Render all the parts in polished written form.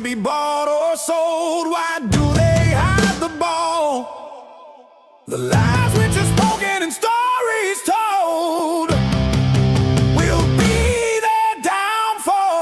be bought or sold. Why do they hide the ball? The lies which are spoken and stories told will be their downfall.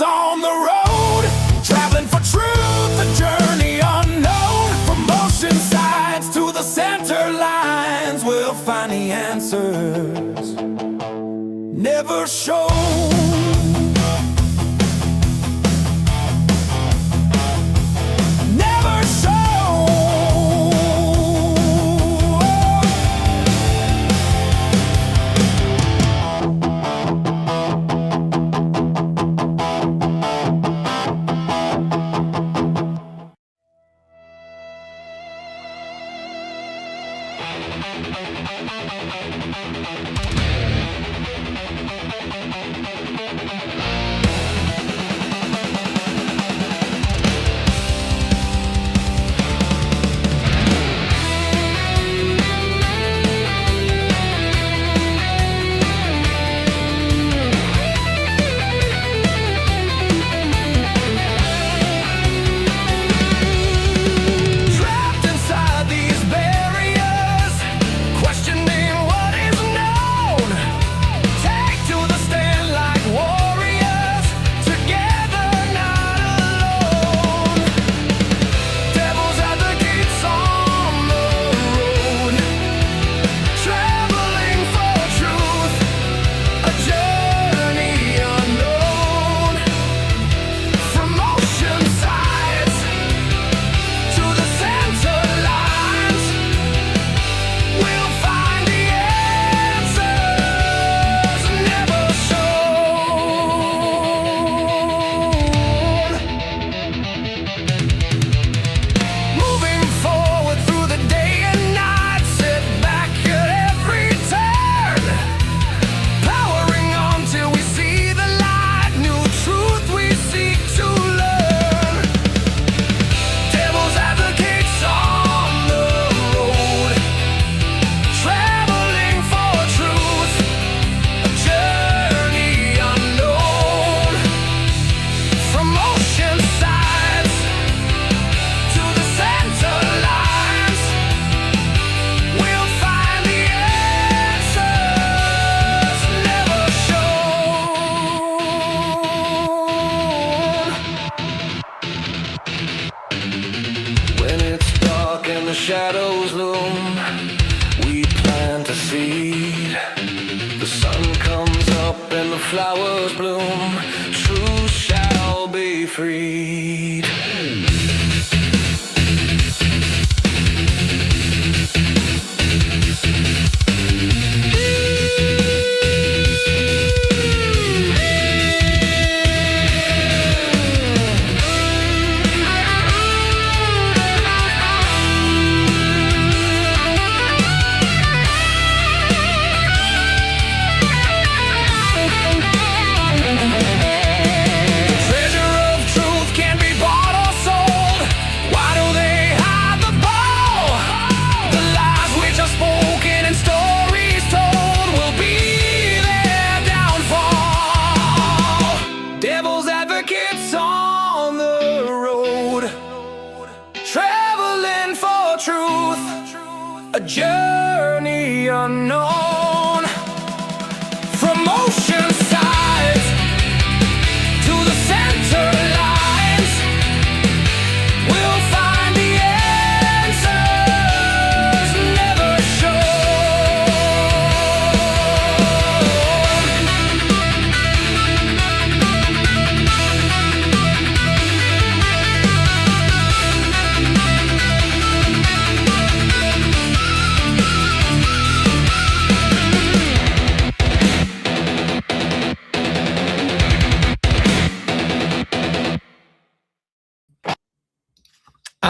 On the road, traveling for truth, a journey unknown. From ocean sides to the center lines, we'll find the answers never shown. Never shown. Shadows loom, we plant a seed. The sun comes up and the flowers bloom. Truth shall be freed. A journey unknown. From ocean sides to the center lines, we'll find the answers never shown.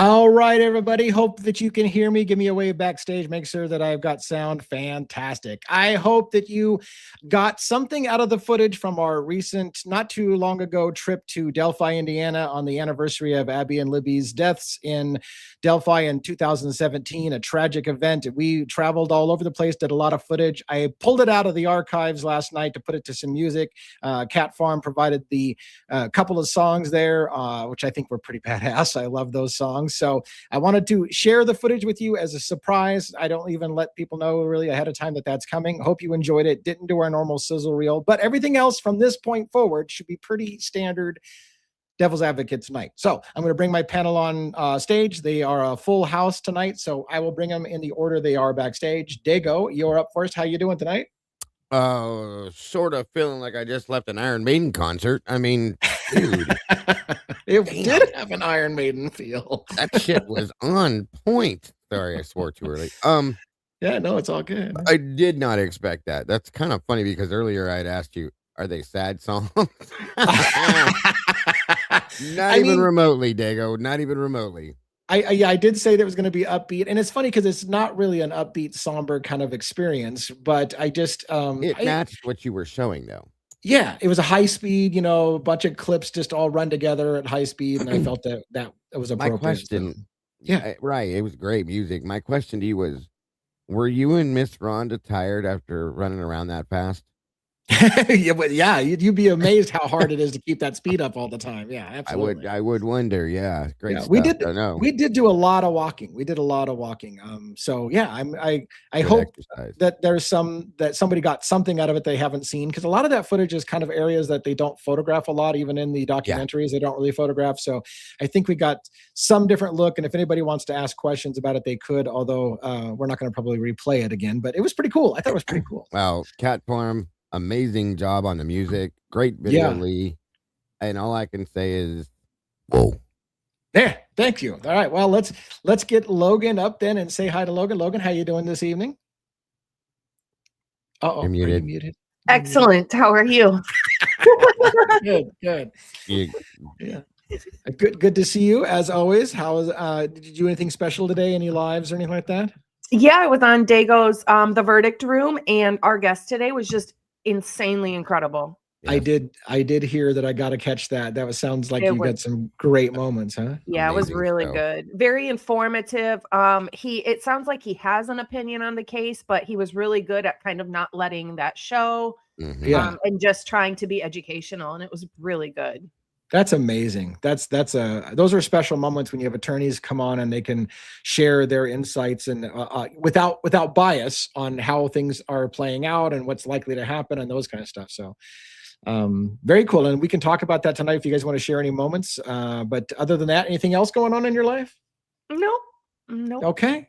All right, everybody. Hope that you can hear me. Give me a wave backstage. Make sure that I've got sound. Fantastic. I hope that you got something out of the footage from our recent, not too long ago trip to Delphi, Indiana on the anniversary of Abby and Libby's deaths in Delphi in 2017, a tragic event. We traveled all over the place, did a lot of footage. I pulled it out of the archives last night to put it to some music. Cat Farm provided the couple of songs there, which I think were pretty badass. I love those songs. So I wanted to share the footage with you as a surprise. I don't even let people know really ahead of time that that's coming. Hope you enjoyed it. Didn't do our normal sizzle reel, but everything else from this point forward should be pretty standard devil's advocate tonight. So I'm going to bring my panel on stage. They are a full house tonight, so I will bring them in the order they are backstage. Dago, you're up first. How you doing tonight? Sort of feeling like I just left an Iron Maiden concert. I mean, dude. It did have an Iron Maiden feel. That shit was on point. Sorry, I swore too early. Yeah, no, it's all good. I did not expect that. That's kind of funny because earlier I'd asked you, are they sad songs? Not even remotely, Dago. Not even remotely. I did say there was going to be upbeat, and it's funny because it's not really an upbeat, somber kind of experience, but I just it matched what you were showing, though. Yeah, it was a high speed, a bunch of clips just all run together at high speed, and I felt that it was appropriate. My question, so, yeah, right, it was great music. My question to you was, were you and Miss Rhonda tired after running around that fast? yeah, you'd be amazed how hard it is to keep that speed up all the time. Yeah, absolutely. I would wonder. Yeah, great stuff. We did do a lot of walking. So yeah, I hope that there's that somebody got something out of it they haven't seen, because a lot of that footage is kind of areas that they don't photograph a lot, even in the documentaries. They don't really photograph. So I think we got some different look, and if anybody wants to ask questions about it, they could. Although we're not going to probably replay it again, but it was pretty cool. I thought it was pretty cool. Wow, Cat Farm. Amazing job on the music, great video, Lee, and all I can say is, whoa. Yeah, thank you. All right, well, let's get Logan up then and say hi to Logan. Logan, how you doing this evening? You're muted. Are you muted? Excellent. How are you? Good. Yeah. Good to see you as always. How was did you do anything special today? Any lives or anything like that? Yeah, I was on Dago's The Verdict Room, and our guest today was just insanely incredible. Yes. I did hear that. I got to catch that. Sounds like you got some great moments, huh? Yeah, amazing. It was really good. Very informative. It sounds like he has an opinion on the case, but he was really good at kind of not letting that show. Mm-hmm. And just trying to be educational, and it was really good. That's amazing. Those are special moments when you have attorneys come on and they can share their insights and without bias on how things are playing out and what's likely to happen and those kind of stuff. So very cool. And we can talk about that tonight if you guys want to share any moments. But other than that, anything else going on in your life? Nope. Okay.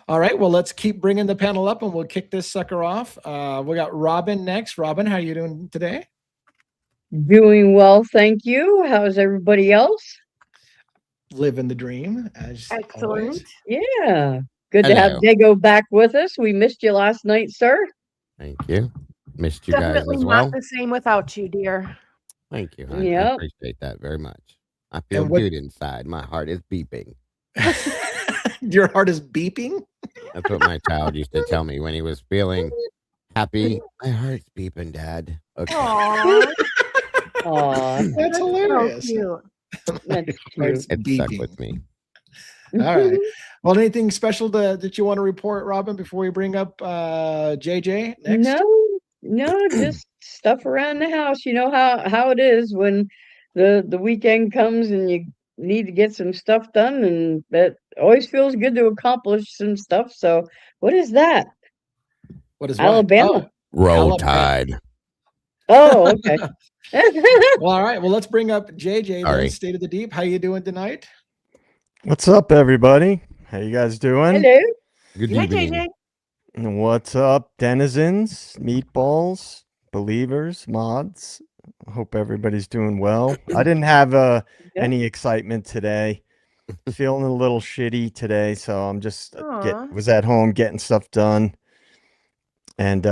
All right. Well, let's keep bringing the panel up and we'll kick this sucker off. We got Robin next. Robin, how are you doing today? Doing well, thank you. How's everybody else? Living the dream. Excellent. Always. Yeah. Good to have Dago back with us. We missed you last night, sir. Thank you. Missed you Definitely guys as well. Not the same without you, dear. Thank you. I appreciate that very much. I feel good inside. My heart is beeping. Your heart is beeping? That's what my child used to tell me when he was feeling happy. My heart's beeping, Dad. Okay. Aww, that's hilarious. So that's cute. It stuck with me. All right. Well, anything special that you want to report, Robin, before we bring up JJ next? No, just stuff around the house. You know how it is when the weekend comes and you need to get some stuff done, and that always feels good to accomplish some stuff. So, what is that? What is Alabama? Roll Tide. Oh, okay. Well, all right. Well, let's bring up JJ, then, State of the Deep. How you doing tonight? What's up, everybody? How you guys doing? Hello. Good Hi, evening. JJ. What's up, denizens, meatballs, believers, mods? Hope everybody's doing well. I didn't have any excitement today. Feeling a little shitty today, so I'm just was at home getting stuff done and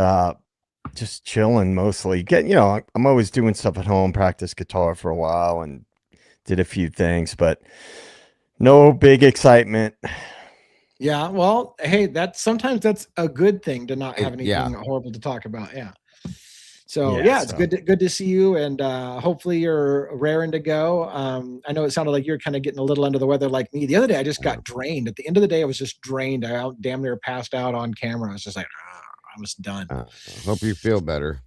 just chilling mostly. I'm always doing stuff at home, practice guitar for a while and did a few things, but No big excitement. Yeah, well, hey, sometimes that's a good thing to not have Yeah. anything horrible to talk about. Yeah. So Yeah, yeah, it's so- good to see you, and hopefully you're raring to go. I know it sounded like you're kind of getting a little under the weather like me. The other day, I just got drained. At the end of the day, I was just drained. Damn near passed out on camera. I was just like, I was done. Hope you feel better.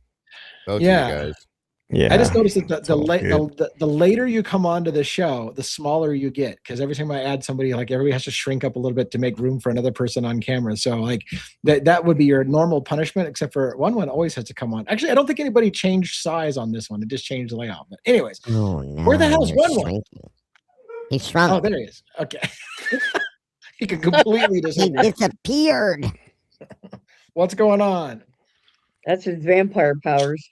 Both Yeah. of you guys. Yeah. I just noticed that it's all good. the later you come onto the show, the smaller you get. Because every time I add somebody, like everybody has to shrink up a little bit to make room for another person on camera. So like that would be your normal punishment, except for one always has to come on. Actually, I don't think anybody changed size on this one. It just changed the layout. But anyways, Oh, no, where the hell's you're one? shrinking. He shrunk. Oh, there he is. Okay. He can completely He disappear. disappeared. What's going on? That's his vampire powers.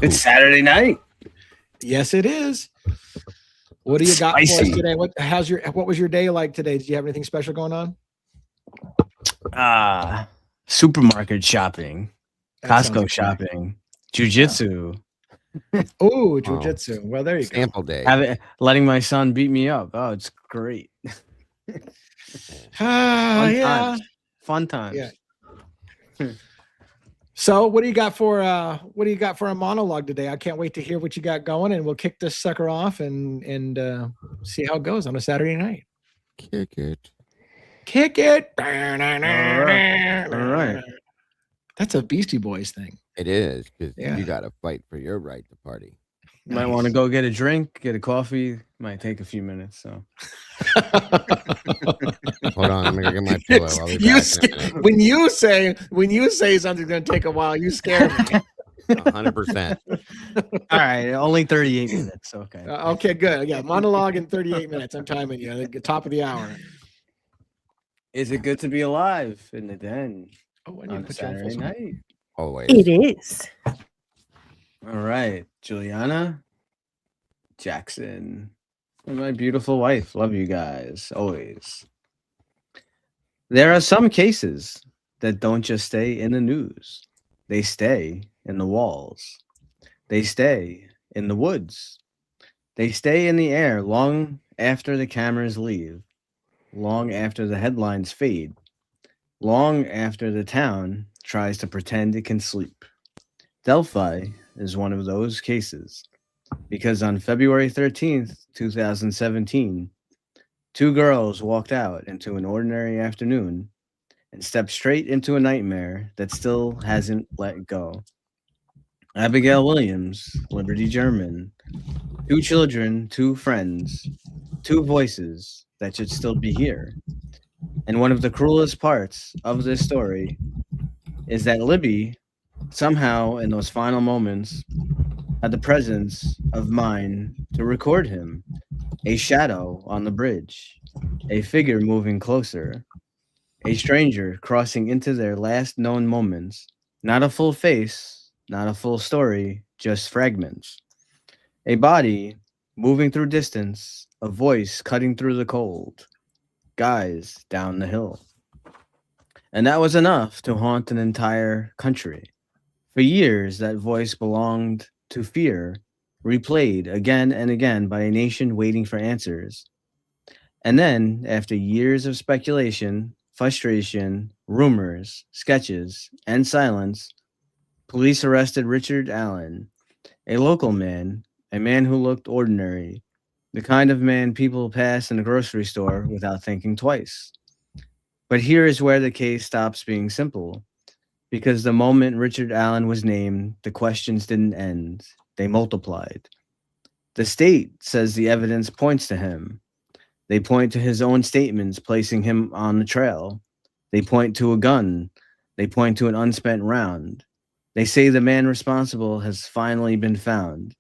It's Saturday night. Yes, it is. What do you got for us Spicy. today? What was your day like today? Did you have anything special going on? Supermarket shopping, That sounds Costco exciting. shopping, jujitsu, Oh, jujitsu. Well, there you go. Sample day. letting my son beat me up. Oh, it's great. Fun Yeah. times. Fun times. Yeah. So, what do you got for a monologue today? I can't wait to hear what you got going, and we'll kick this sucker off and see how it goes on a Saturday night. Kick it. Kick it. All right. That's a Beastie Boys thing. It is, because Yeah. you got to fight for your right to party. Might want to go get a drink, get a coffee. Might take a few minutes. So Hold on, I'm gonna get my pillow. I'll be You back sc- in a minute. when you say something's going to take a while, you scare me. 100%. all right, only 38 minutes. Okay. Okay, good. Yeah, monologue in 38 minutes. I'm timing you. At the top of the hour. Is it good to be alive in the den Oh, I need to on a put you on full Saturday screen. night? Always. It is. All right, Juliana, Jackson, and my beautiful wife. Love you guys always. There are some cases that don't just stay in the news. They stay in the walls. They stay in the woods. They stay in the air long after the cameras leave, long after the headlines fade, long after the town tries to pretend it can sleep. Delphi is one of those cases because on February 13th, 2017, two girls walked out into an ordinary afternoon and stepped straight into a nightmare that still hasn't let go. Abigail Williams, Liberty German, two children, two friends, two voices that should still be here. And one of the cruelest parts of this story is that Libby, somehow in those final moments, had the presence of mind to record him, a shadow on the bridge, a figure moving closer, a stranger crossing into their last known moments, not a full face, not a full story, just fragments, a body moving through distance, a voice cutting through the cold, guys down the hill. And that was enough to haunt an entire country. For years, that voice belonged to fear, replayed again and again by a nation waiting for answers. And then, after years of speculation, frustration, rumors, sketches, and silence, police arrested Richard Allen, a local man, a man who looked ordinary, the kind of man people pass in a grocery store without thinking twice. But here is where the case stops being simple. Because the moment Richard Allen was named, the questions didn't end. They multiplied. The state says the evidence points to him. They point to his own statements placing him on the trail. They point to a gun. They point to an unspent round. They say the man responsible has finally been found.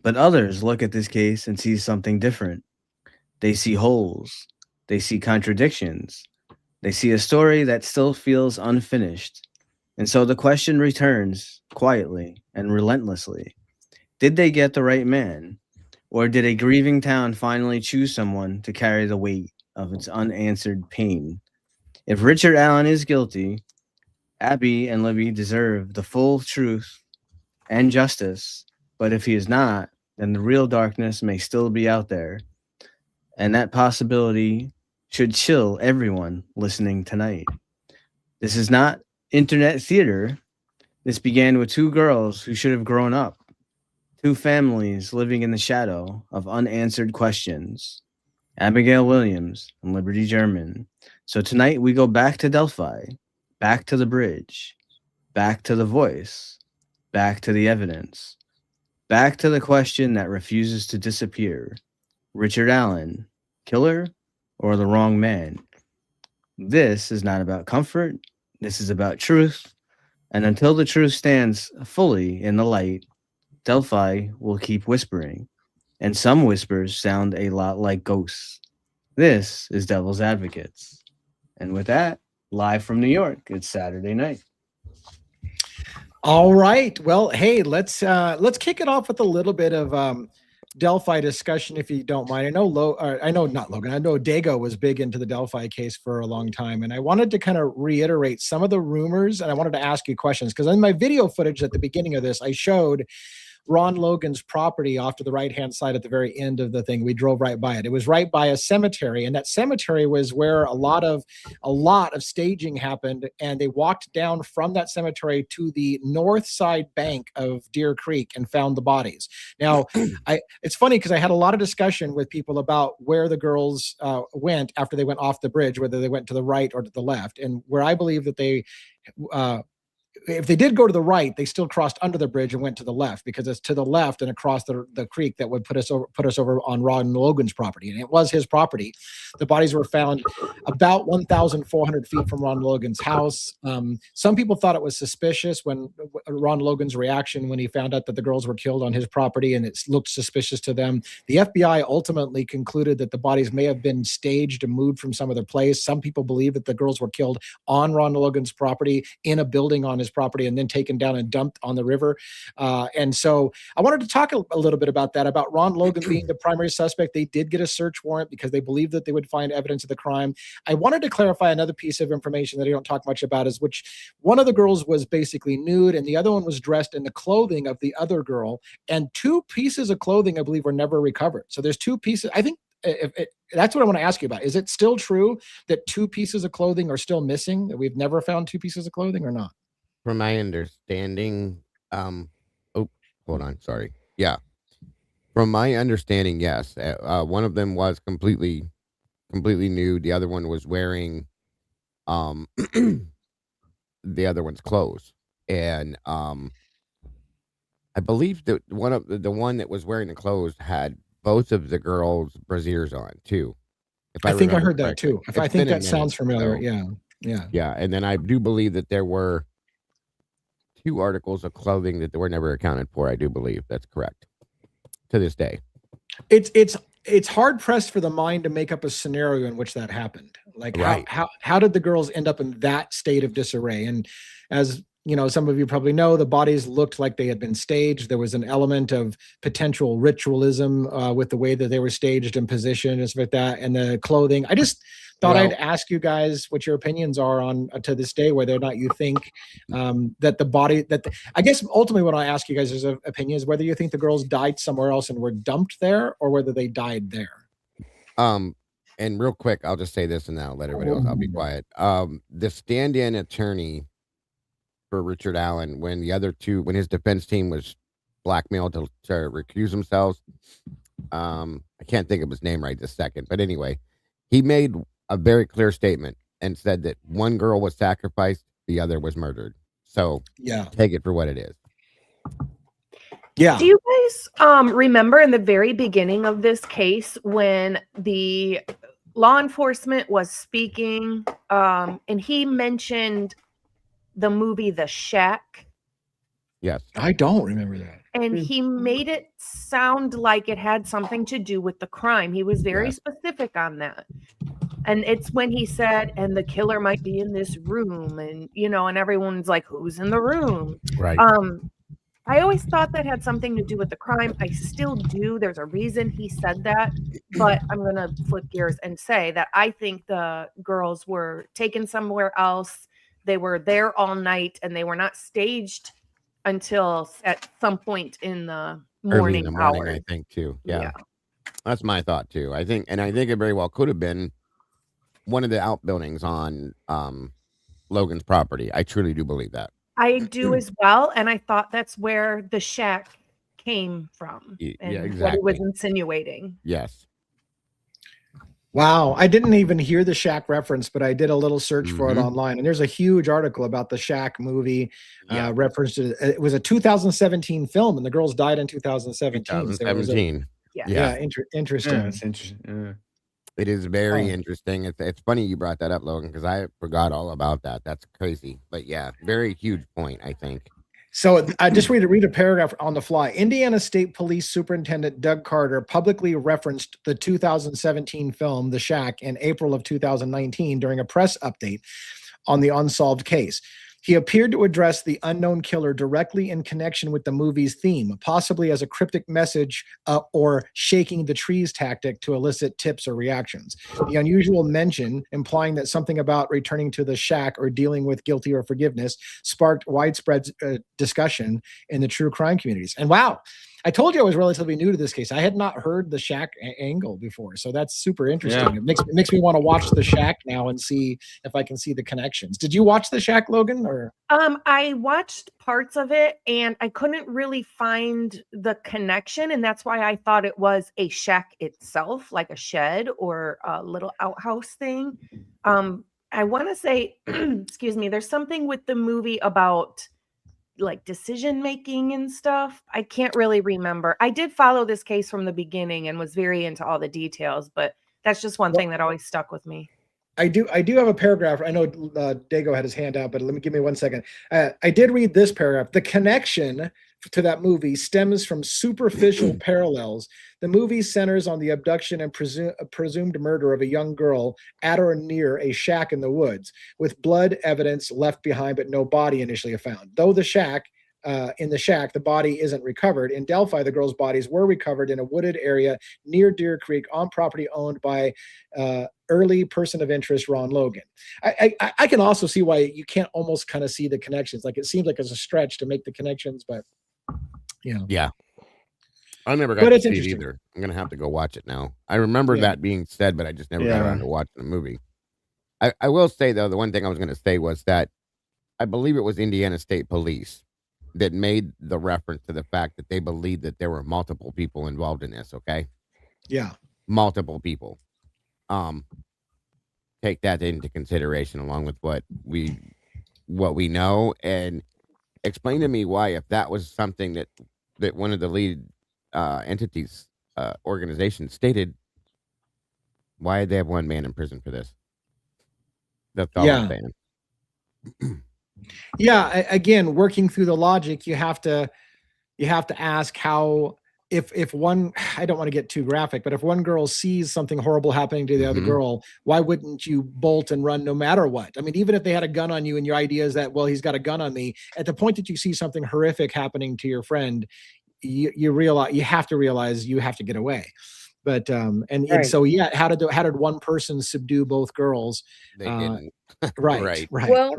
But others look at this case and see something different. They see holes. They see contradictions. They see a story that still feels unfinished. And so the question returns quietly and relentlessly. Did they get the right man? Or did a grieving town finally choose someone to carry the weight of its unanswered pain? If Richard Allen is guilty, Abby and Libby deserve the full truth and justice. But if he is not, then the real darkness may still be out there. And that possibility should chill everyone listening tonight. This is not internet theater. This began with two girls who should have grown up, two families living in the shadow of unanswered questions, Abigail Williams and Liberty German. So tonight we go back to Delphi, back to the bridge, back to the voice, back to the evidence, back to the question that refuses to disappear. Richard Allen, killer or the wrong man? This is not about comfort. This is about truth. And until the truth stands fully in the light, Delphi will keep whispering. And some whispers sound a lot like ghosts. This is Devil's Advocates. And with that, live from New York, it's Saturday night. All right. Well, hey, let's kick it off with a little bit of Delphi discussion, if you don't mind. I know Dago was big into the Delphi case for a long time, and I wanted to kind of reiterate some of the rumors, and I wanted to ask you questions because in my video footage at the beginning of this, I showed Ron Logan's property off to the right-hand side at the very end of the thing. We drove right by it. It was right by a cemetery, and that cemetery was where a lot of staging happened, and they walked down from that cemetery to the north side bank of Deer Creek and found the bodies. Now, it's funny because I had a lot of discussion with people about where the girls went after they went off the bridge, whether they went to the right or to the left, and where I believe that they if they did go to the right, they still crossed under the bridge and went to the left, because it's to the left and across the creek that would put us over on Ron Logan's property, and it was his property. The bodies were found about 1,400 feet from Ron Logan's house. Some people thought it was suspicious when Ron Logan's reaction when he found out that the girls were killed on his property, and it looked suspicious to them. The FBI ultimately concluded that the bodies may have been staged and moved from some other place. Some people believe that the girls were killed on Ron Logan's property in a building on his property and then taken down and dumped on the river. And so I wanted to talk a little bit about that, about Ron Logan being the primary suspect. They did get a search warrant because they believed that they would find evidence of the crime. I wanted to clarify another piece of information that I don't talk much about, is which one of the girls was basically nude and the other one was dressed in the clothing of the other girl, and two pieces of clothing, I believe, were never recovered. So there's two pieces. I think that's what I want to ask you about. Is it still true that two pieces of clothing are still missing, that we've never found two pieces of clothing, or not? From my understanding, hold on, sorry. Yeah. From my understanding, yes. One of them was completely nude. The other one was wearing the other one's clothes. And I believe that the one that was wearing the clothes had both of the girls' brassieres on too. I think I heard that too. I think that sounds familiar. So, Yeah. Yeah. And then I do believe that there were 2 articles of clothing that were never accounted for. I do believe that's correct to this day. It's hard pressed for the mind to make up a scenario in which that happened. Like Right. how did the girls end up in that state of disarray? And as you know, some of you probably know, the bodies looked like they had been staged. There was an element of potential ritualism with the way that they were staged and positioned and stuff like that. And the clothing, I just thought I'd ask you guys what your opinions are on to this day, whether or not you think that the body, I guess ultimately what I ask you guys is opinion is whether you think the girls died somewhere else and were dumped there, or whether they died there. And real quick, I'll just say this and then I'll let everybody else, I'll be quiet. The stand-in attorney for Richard Allen, when his defense team was blackmailed to recuse themselves, I can't think of his name right this second, but anyway, he made a very clear statement and said that one girl was sacrificed, the other was murdered. So yeah, take it for what it is. Yeah. Do you guys remember in the very beginning of this case when the law enforcement was speaking and he mentioned the movie The Shack? Yes. I don't remember that. And he made it sound like it had something to do with the crime. He was very specific on that. And it's when he said, and the killer might be in this room, and and everyone's like, who's in the room? Right. I always thought that had something to do with the crime. I still do. There's a reason he said that, but I'm going to flip gears and say that I think the girls were taken somewhere else. They were there all night and they were not staged until at some point in the early in morning the morning, hours. I think too. Yeah. Yeah. That's my thought too. I think it very well could have been one of the outbuildings on Logan's property. I truly do believe that. I do as well, and I thought that's where the shack came from Yeah, and what he was exactly. insinuating. Yes. Wow, I didn't even hear the Shack reference, but I did a little search for it Mhm. online, and there's a huge article about the Shack movie. Yeah. Reference to it was a 2017 film, and the girls died in 2017. So it was 2017. Yeah. yeah, Yeah, interesting. that's interesting. It is very Oh. interesting. It's funny you brought that up, Logan, because I forgot all about that. That's crazy. But yeah, very huge point, I think. So I just read a paragraph on the fly. Indiana State Police Superintendent Doug Carter publicly referenced the 2017 film The Shack in April of 2019 during a press update on the unsolved case. He appeared to address the unknown killer directly in connection with the movie's theme, possibly as a cryptic message or shaking the trees tactic to elicit tips or reactions. The unusual mention, implying that something about returning to the shack or dealing with guilty or forgiveness, sparked widespread discussion in the true crime communities. And wow, I told you I was relatively new to this case. I had not heard the Shack angle before, so that's super interesting. Yeah. It makes me want to watch the Shack now and see if I can see the connections. Did you watch the Shack, Logan? Or I watched parts of it and I couldn't really find the connection, and that's why I thought it was a shack itself, like a shed or a little outhouse thing. I want to say, excuse me, there's something with the movie about like decision making and stuff. I can't really remember. I did follow this case from the beginning and was very into all the details, but that's just one thing that always stuck with me. I do have a paragraph. I know Dago had his hand out, but give me 1 second. I did read this paragraph. The connection to that movie stems from superficial parallels. The movie centers on the abduction and presumed murder of a young girl at or near a shack in the woods, with blood evidence left behind, but no body initially found. Though in the shack, the body isn't recovered. In Delphi, the girls' bodies were recovered in a wooded area near Deer Creek on property owned by early person of interest Ron Logan. I can also see why you can't almost kind of see the connections. Like it seems like it's a stretch to make the connections, but yeah. I never got But to it's see it interesting. either. I'm gonna have to go watch it now. I remember that being said, but I just never got around to watching the movie. I will say though, the one thing I was gonna say was that I believe it was Indiana State Police that made the reference to the fact that they believed that there were multiple people involved in this. Okay. Yeah. Multiple people. Take that into consideration along with what we know, and explain to me why, if that was something that one of the lead entities organizations stated, why did they have one man in prison for this? That's all I'm saying. Yeah. Again, working through the logic, you have to ask how, if one, I don't want to get too graphic, but if one girl sees something horrible happening to the other girl, why wouldn't you bolt and run no matter what? I mean, even if they had a gun on you and your idea is that, well, he's got a gun on me, at the point that you see something horrific happening to your friend, you realize, you have to realize you have to get away. But and so yeah, how did one person subdue both girls? They didn't. Right. Well,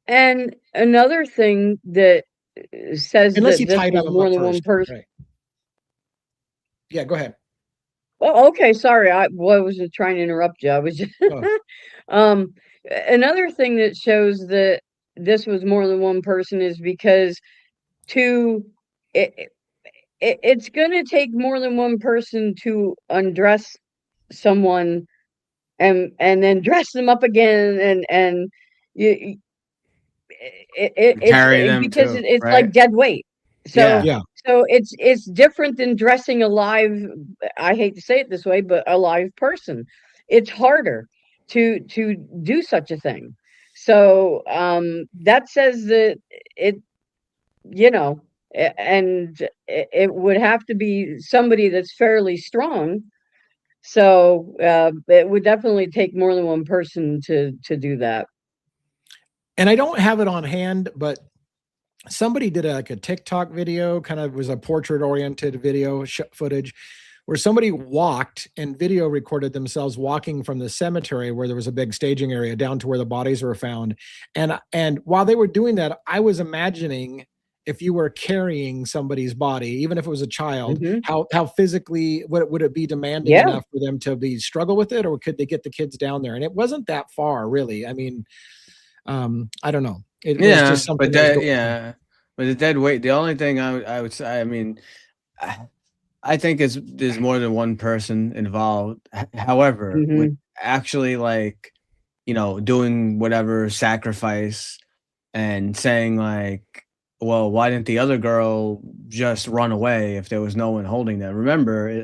and another thing that says unless that he this tied was them more up than one first. person. Right. Yeah, go ahead. Oh, okay. Sorry, I wasn't trying to interrupt you. I was just another thing that shows that this was more than one person is because it's going to take more than one person to undress someone and then dress them up again and you Carry them because too, it's right? like dead weight. So Yeah. so it's different than dressing a live, I hate to say it this way, but a live person. It's harder to do such a thing. So that says that it, and it would have to be somebody that's fairly strong. So it would definitely take more than one person to do that. And I don't have it on hand, but somebody did a TikTok video, kind of was a portrait oriented video footage where somebody walked and video recorded themselves walking from the cemetery where there was a big staging area down to where the bodies were found. And while they were doing that, I was imagining if you were carrying somebody's body, even if it was a child, Mhm. how physically would it be demanding Yeah. enough for them to be struggle with it, or could they get the kids down there? And it wasn't that far, really. I mean, I don't know. It was Yeah, just something but that was that going on. yeah, but the dead weight. The only thing I would say, I mean, I think is there's more than one person involved. However, with Mhm. actually like doing whatever sacrifice and saying like, well, why didn't the other girl just run away if there was no one holding them? Remember,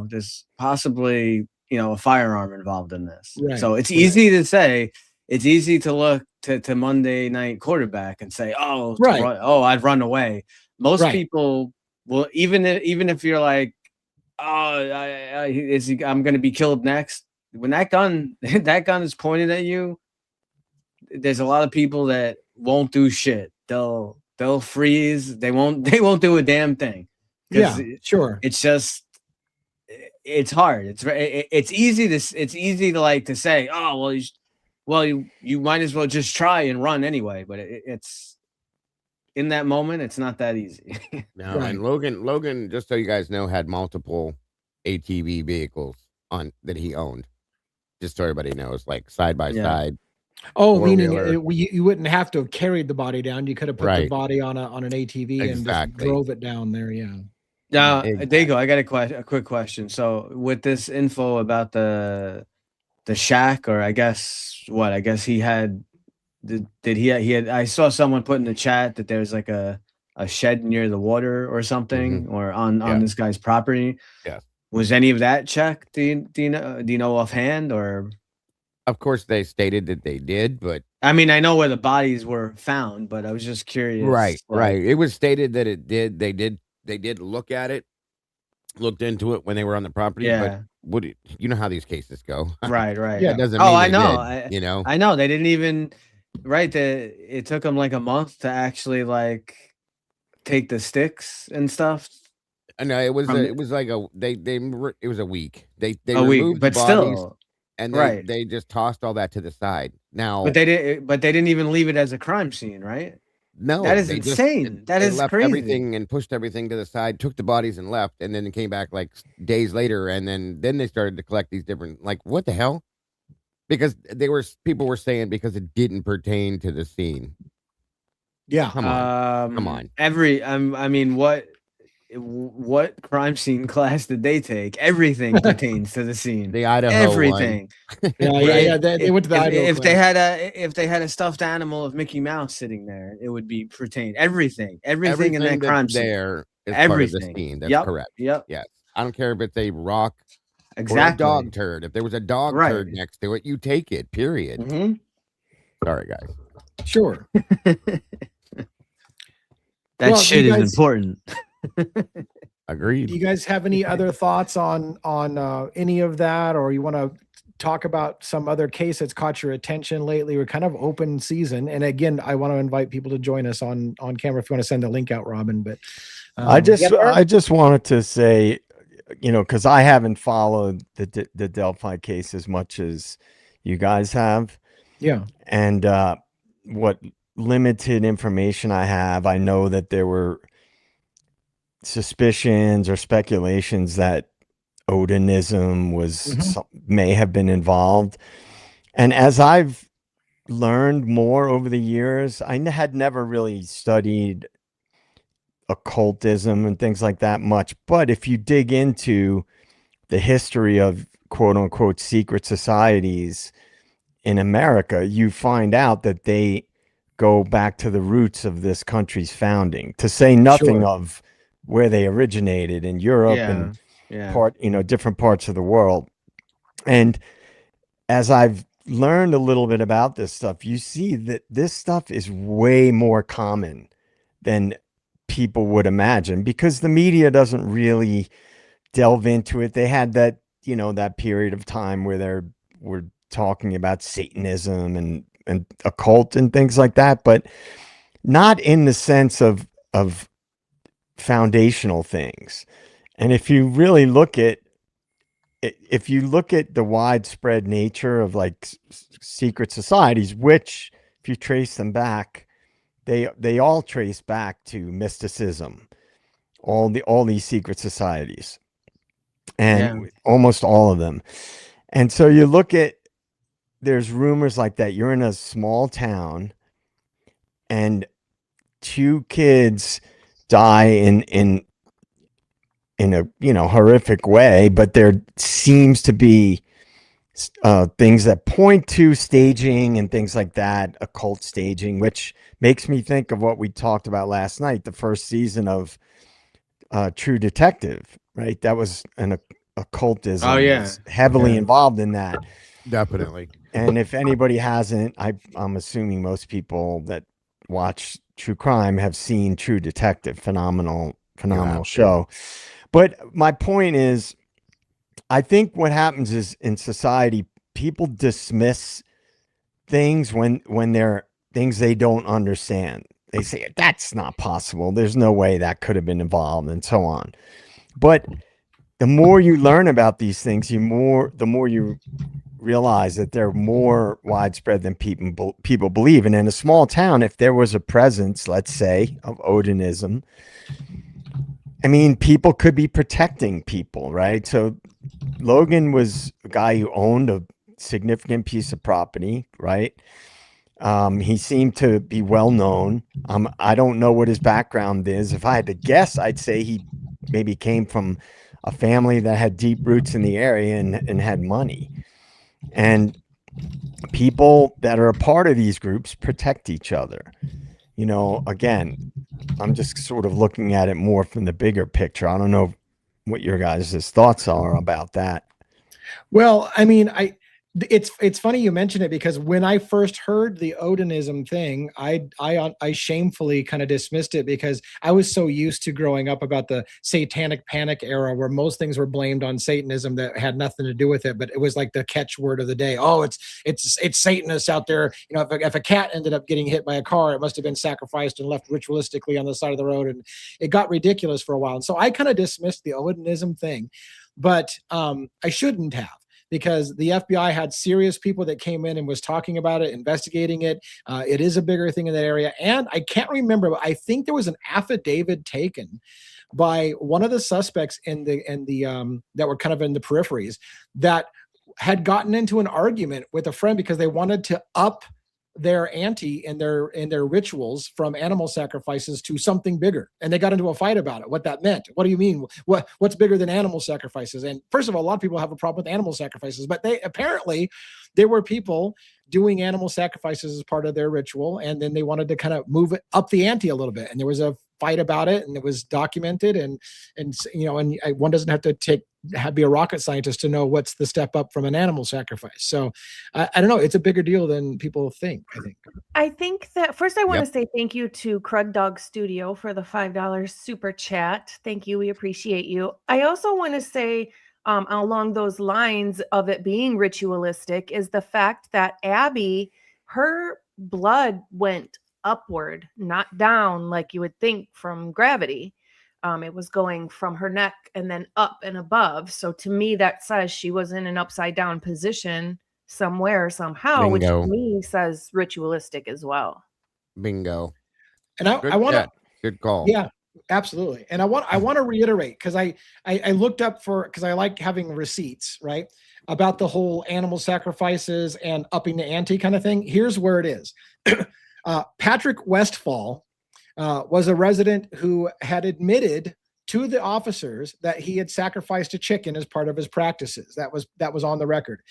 there's possibly a firearm involved in this. Right. So it's easy to say. It's easy to look to Monday night quarterback and say, oh, Right. I'd run away. Most Right. people will, even if you're like, oh, I'm going to be killed next. When that gun is pointed at you, there's a lot of people that won't do shit. They'll freeze. They won't do a damn thing. Yeah, sure. It's just it's hard. It's easy to like to say, oh well, you might as well just try and run anyway. But it's in that moment, it's not that easy. No, Right. and Logan, just so you guys know, had multiple ATV vehicles on that he owned. Just so everybody knows, like side by Yeah. side. Oh, meaning Four-wheeler. you wouldn't have to have carried the body down. You could have put the Right. body on an ATV and just Exactly. drove it down there. Yeah. Now, Exactly. Dago, I got a quick question. So, with this info about the shack, or I guess he had he had I saw someone put in the chat that there's like a shed near the water or something, or on Yeah. this guy's property. Yeah. Was any of that checked? Do you know offhand, or? Of course, they stated that they did, but I mean, I know where the bodies were found, but I was just curious. right. like- It was stated that it did. They did look at it, looked into it when they were on the property. Yeah. But you know how these cases go. Right. Yeah. That doesn't Oh, mean I they know. did, I know they didn't even. Right. It took them like a month to actually like take the sticks and stuff. No, it was From it was like it was a week. They A week, removed but the bodies, still, and right. they just tossed all that to the side. Now, But they didn't even leave it as a crime scene, right? no, That is they just insane. That they is left crazy. everything and pushed everything to the side, took the bodies and left, and then came back like days later, and then they started to collect these different, like, what the hell? Because people were saying because it didn't pertain to the scene. Yeah. Come on. I mean, what crime scene class did they take? Everything pertains to the scene. The Idaho Everything. Yeah. They went to the Idaho If they class. had a stuffed animal of Mickey Mouse sitting there, it would be pertained. Everything in that that's crime scene. there is part of the Everything. scene. That's Yep, correct. yep. Yes. I don't care if it's a rock Exactly. or a dog turd. If there was a dog Right. turd next to it, you take it. Period. Mhm. Sorry, guys. Sure. That Well, shit you is guys- important. Agreed. Do you guys have any other thoughts on any of that, or you want to talk about some other case that's caught your attention lately? We're kind of open season, and again, I want to invite people to join us on camera if you want to send the link out, Robin. But I just wanted to say, because I haven't followed the Delphi case as much as you guys have. Yeah. And what limited information I have, I know that there were suspicions or speculations that Odinism may have been involved. And as I've learned more over the years, I had never really studied occultism and things like that much. But if you dig into the history of quote unquote secret societies in America, you find out that they go back to the roots of this country's founding, to say nothing of where they originated in Europe and different parts of the world. And as I've learned a little bit about this stuff, you see that this stuff is way more common than people would imagine, because the media doesn't really delve into it. They had that, that period of time where they were talking about Satanism and occult and things like that, but not in the sense of foundational things. And if you really look at the widespread nature of like secret societies, which if you trace them back they all trace back to mysticism, all these secret societies, and almost all of them. And so you look at, there's rumors like that. You're in a small town, and 2 kids die in a horrific way, but there seems to be things that point to staging and things like that, occult staging, which makes me think of what we talked about last night, the first season of True Detective, right? That was an occultism. Oh, yeah. Was heavily involved in that. Definitely. And if anybody hasn't, I'm assuming most people that watch true crime have seen True Detective. Phenomenal show. But my point is, I think what happens is in society, people dismiss things when they're things they don't understand. They say, that's not possible. There's no way that could have been involved, and so on. But the more you learn about these things, the more you realize that they're more widespread than people believe. And in a small town, if there was a presence, let's say, of Odinism, I mean, people could be protecting people, right? So Logan was a guy who owned a significant piece of property, right? He seemed to be well known. I don't know what his background is. If I had to guess, I'd say he maybe came from a family that had deep roots in the area and had money. And people that are a part of these groups protect each other. Again, I'm just sort of looking at it more from the bigger picture. I don't know what your guys' thoughts are about that. Well, I mean, it's funny you mention it, because when I first heard the Odinism thing, I shamefully kind of dismissed it, because I was so used to growing up about the satanic panic era, where most things were blamed on Satanism that had nothing to do with it, but it was like the catchword of the day. Oh, it's Satanists out there. If a cat ended up getting hit by a car, it must have been sacrificed and left ritualistically on the side of the road, and it got ridiculous for a while. And so I kind of dismissed the Odinism thing, but I shouldn't have, because the FBI had serious people that came in and was talking about it, investigating it. It is a bigger thing in that area. And I can't remember, but I think there was an affidavit taken by one of the suspects in the that were kind of in the peripheries, that had gotten into an argument with a friend because they wanted to up their ante in their rituals from animal sacrifices to something bigger, and they got into a fight about it, what that meant. What do you mean, what's bigger than animal sacrifices? And first of all, a lot of people have a problem with animal sacrifices, but there were people doing animal sacrifices as part of their ritual, and then they wanted to kind of move it up the ante a little bit, and there was a fight about it, and it was documented, and one doesn't have to be a rocket scientist to know what's the step up from an animal sacrifice. So I don't know, it's a bigger deal than people think. I think that first I want to say thank you to Krug Dog Studio for the $5 super chat. Thank you, we appreciate you. I also want to say, along those lines of it being ritualistic, is the fact that Abby, her blood went upward, not down like you would think from gravity. It was going from her neck and then up and above. So to me, that says she was in an upside down position somewhere, somehow, which to me says ritualistic as well. Bingo. And I want to, good call. Yeah, absolutely. And I want to reiterate, because I looked up because I like having receipts, right, about the whole animal sacrifices and upping the ante kind of thing. Here's where it is. Patrick Westfall was a resident who had admitted to the officers that he had sacrificed a chicken as part of his practices. That was on the record.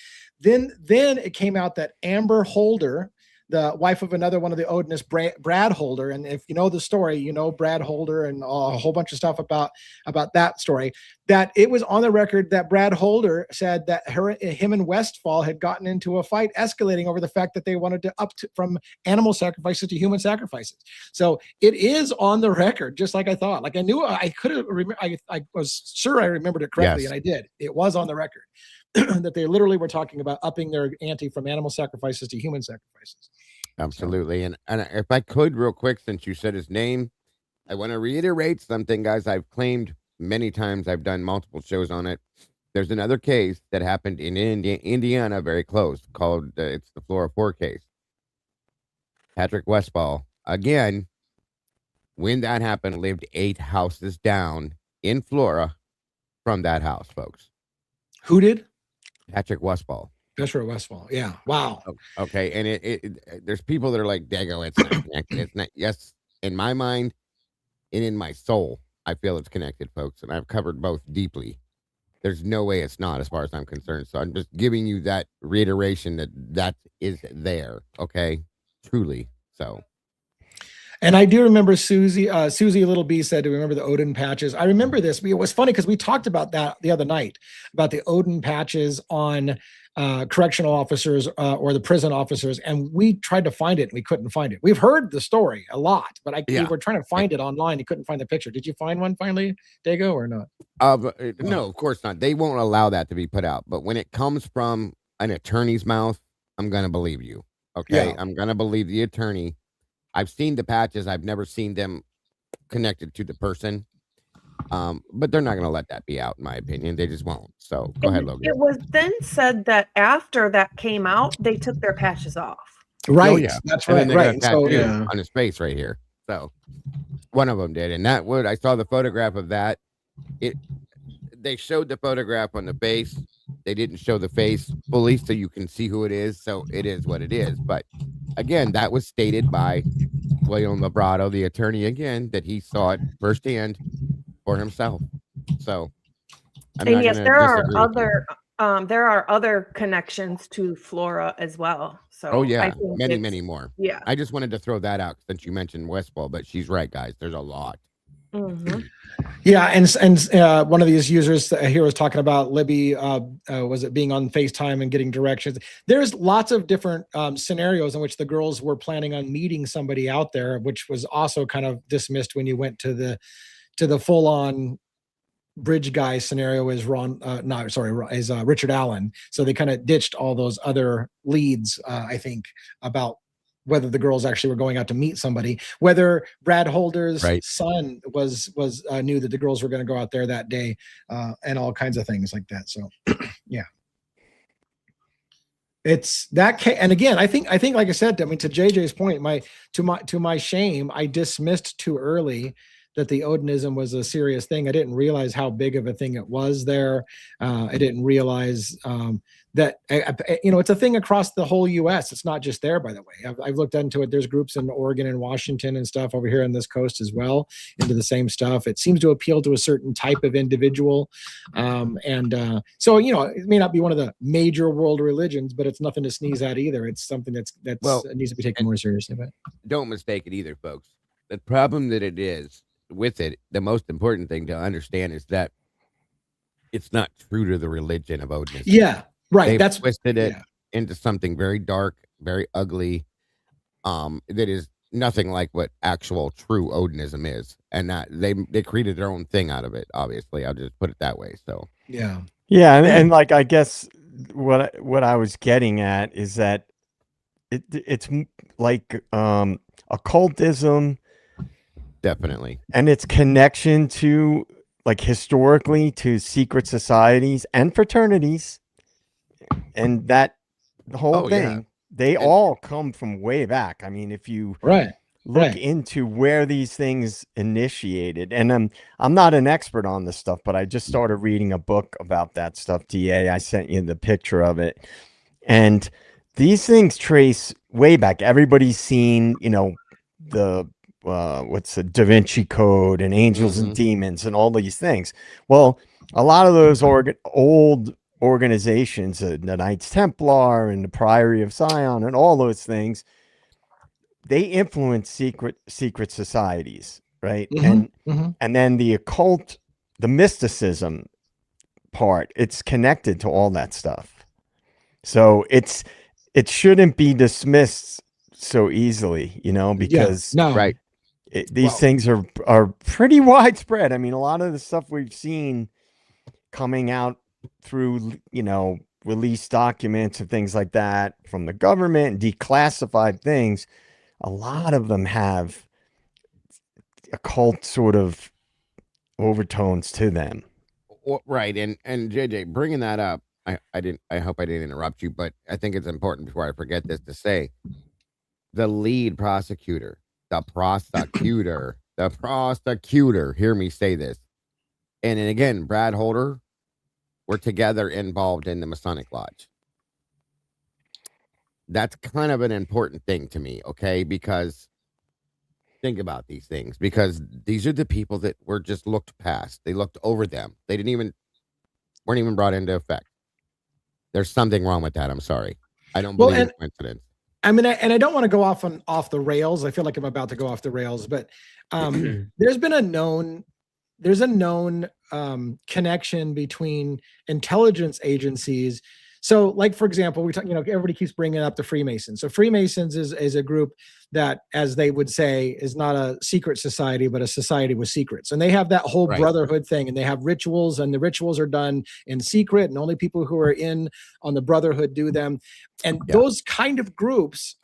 Then it came out that Amber Holder, the wife of another one of the Odinists, Brad Holder, and if you know the story, you know Brad Holder and a whole bunch of stuff about that story, that it was on the record that Brad Holder said that him and Westfall had gotten into a fight, escalating over the fact that they wanted to from animal sacrifices to human sacrifices. So it is on the record, just like I thought. Like I knew I could have I was sure I remembered it correctly, and I did. It was on the record. That they literally were talking about upping their ante from animal sacrifices to human sacrifices. Absolutely. And if I could real quick, since you said his name, I want to reiterate something, guys. I've claimed many times, I've done multiple shows on it. There's another case that happened in Indiana, very close, called it's the Flora 4 case. Patrick Westfall, again, when that happened, lived 8 houses down in Florida from that house, folks. Who did? Patrick Westfall. Joshua Westfall. Yeah. Wow. Okay, and there's people that are like, Dago, it's not connected. It's not. Yes, in my mind and in my soul, I feel it's connected, folks, and I've covered both deeply. There's no way it's not, as far as I'm concerned. So I'm just giving you that reiteration that is there. Okay, truly. So. And I do remember Susie Little B said, "Do you remember the Odin patches?" I remember this. It was funny because we talked about that the other night, about the Odin patches on correctional officers or the prison officers, and we tried to find it and we couldn't find it. We've heard the story a lot, but we were trying to find it online. You couldn't find the picture. Did you find one finally, Dago, or not? No, of course not. They won't allow that to be put out. But when it comes from an attorney's mouth, I'm gonna believe you. Okay, I'm gonna believe the attorney. I've seen the patches. I've never seen them connected to the person. But they're not going to let that be out, in my opinion. They just won't. So go ahead, Logan. It was then said that after that came out, they took their patches off. Right. Oh, yeah. That's and right. Then they Right. got on his face right here. So one of them did. And that would, I saw the photograph of that. They showed the photograph on the base. They didn't show the face fully so you can see who it is. So it is what it is. But again, that was stated by William Labrado, the attorney, again, that he saw it firsthand for himself. So I'm and yes, there are other connections to Flora as well. So I think many more. Yeah. I just wanted to throw that out since you mentioned Westfall, but she's right, guys. There's a lot. Mm-hmm. Yeah, and one of these users here was talking about Libby, was it being on FaceTime and getting directions? There's lots of different scenarios in which the girls were planning on meeting somebody out there, which was also kind of dismissed when you went to the full-on bridge guy scenario is Richard Allen. So they kind of ditched all those other leads, I think, about whether the girls actually were going out to meet somebody, whether Brad Holder's son was knew that the girls were going to go out there that day, and all kinds of things like that. So, yeah, it's that. And again, I think, like I said, I mean, to JJ's point, to my shame, I dismissed too early that the Odinism was a serious thing. I didn't realize how big of a thing it was there. I didn't realize that, it's a thing across the whole U.S. It's not just there, by the way. I've looked into it. There's groups in Oregon and Washington and stuff over here on this coast as well, into the same stuff. It seems to appeal to a certain type of individual. So, it may not be one of the major world religions, but it's nothing to sneeze at either. It's something that needs to be taken more seriously. But don't mistake it either, folks. The problem that it is with it, the most important thing to understand is that it's not true to the religion of Odinism. Yeah, right. They've twisted it into something very dark, very ugly, that is nothing like what actual true Odinism is. And that they created their own thing out of it, obviously. I'll just put it that way. So yeah. And like, I guess what I was getting at is that it's like occultism. Definitely. And its connection to, like, historically, to secret societies and fraternities, and that whole thing, they all come from way back. I mean, if you look into where these things initiated, and I'm not an expert on this stuff, but I just started reading a book about that stuff, DA. I sent you the picture of it. And these things trace way back. Everybody's seen, the what's the Da Vinci Code and Angels and Demons and all these things. Well, a lot of those old organizations, the Knights Templar and the Priory of Sion and all those things, they influence secret societies, right? And then the occult, the mysticism part, it's connected to all that stuff. So it shouldn't be dismissed so easily, because these things are pretty widespread. I mean, a lot of the stuff we've seen coming out through, released documents and things like that from the government, declassified things, a lot of them have occult sort of overtones to them. Right. And JJ, bringing that up, I hope I didn't interrupt you, but I think it's important before I forget this to say, the lead prosecutor, the prosecutor the prosecutor, hear me say this. And then again, Brad Holder, were together involved in the Masonic Lodge. That's kind of an important thing to me, okay? Because think about these things, because these are the people that were just looked past. They looked over them. They weren't even brought into effect. There's something wrong with that. I'm sorry. I don't believe it's coincidence. I mean, and I don't want to go off the rails. I feel like I'm about to go off the rails, but there's a known connection between intelligence agencies. So, like, for example, we talk, everybody keeps bringing up the Freemasons. So Freemasons is a group that, as they would say, is not a secret society, but a society with secrets. And they have that whole brotherhood thing, and they have rituals, and the rituals are done in secret, and only people who are in on the brotherhood do them. And those kind of groups,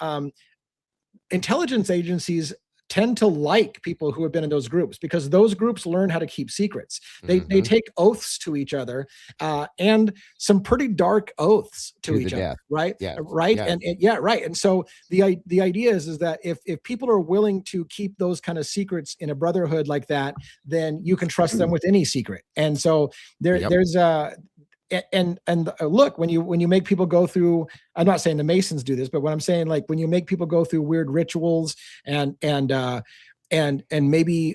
intelligence agencies tend to like people who have been in those groups, because those groups learn how to keep secrets. They take oaths to each other, and some pretty dark oaths to each other, right? Yes. Right. Yes. And right. And so the idea is that if people are willing to keep those kind of secrets in a brotherhood like that, then you can trust them with any secret. And so there's and look, when you make people go through, I'm not saying the Masons do this, but what I'm saying, like, when you make people go through weird rituals and maybe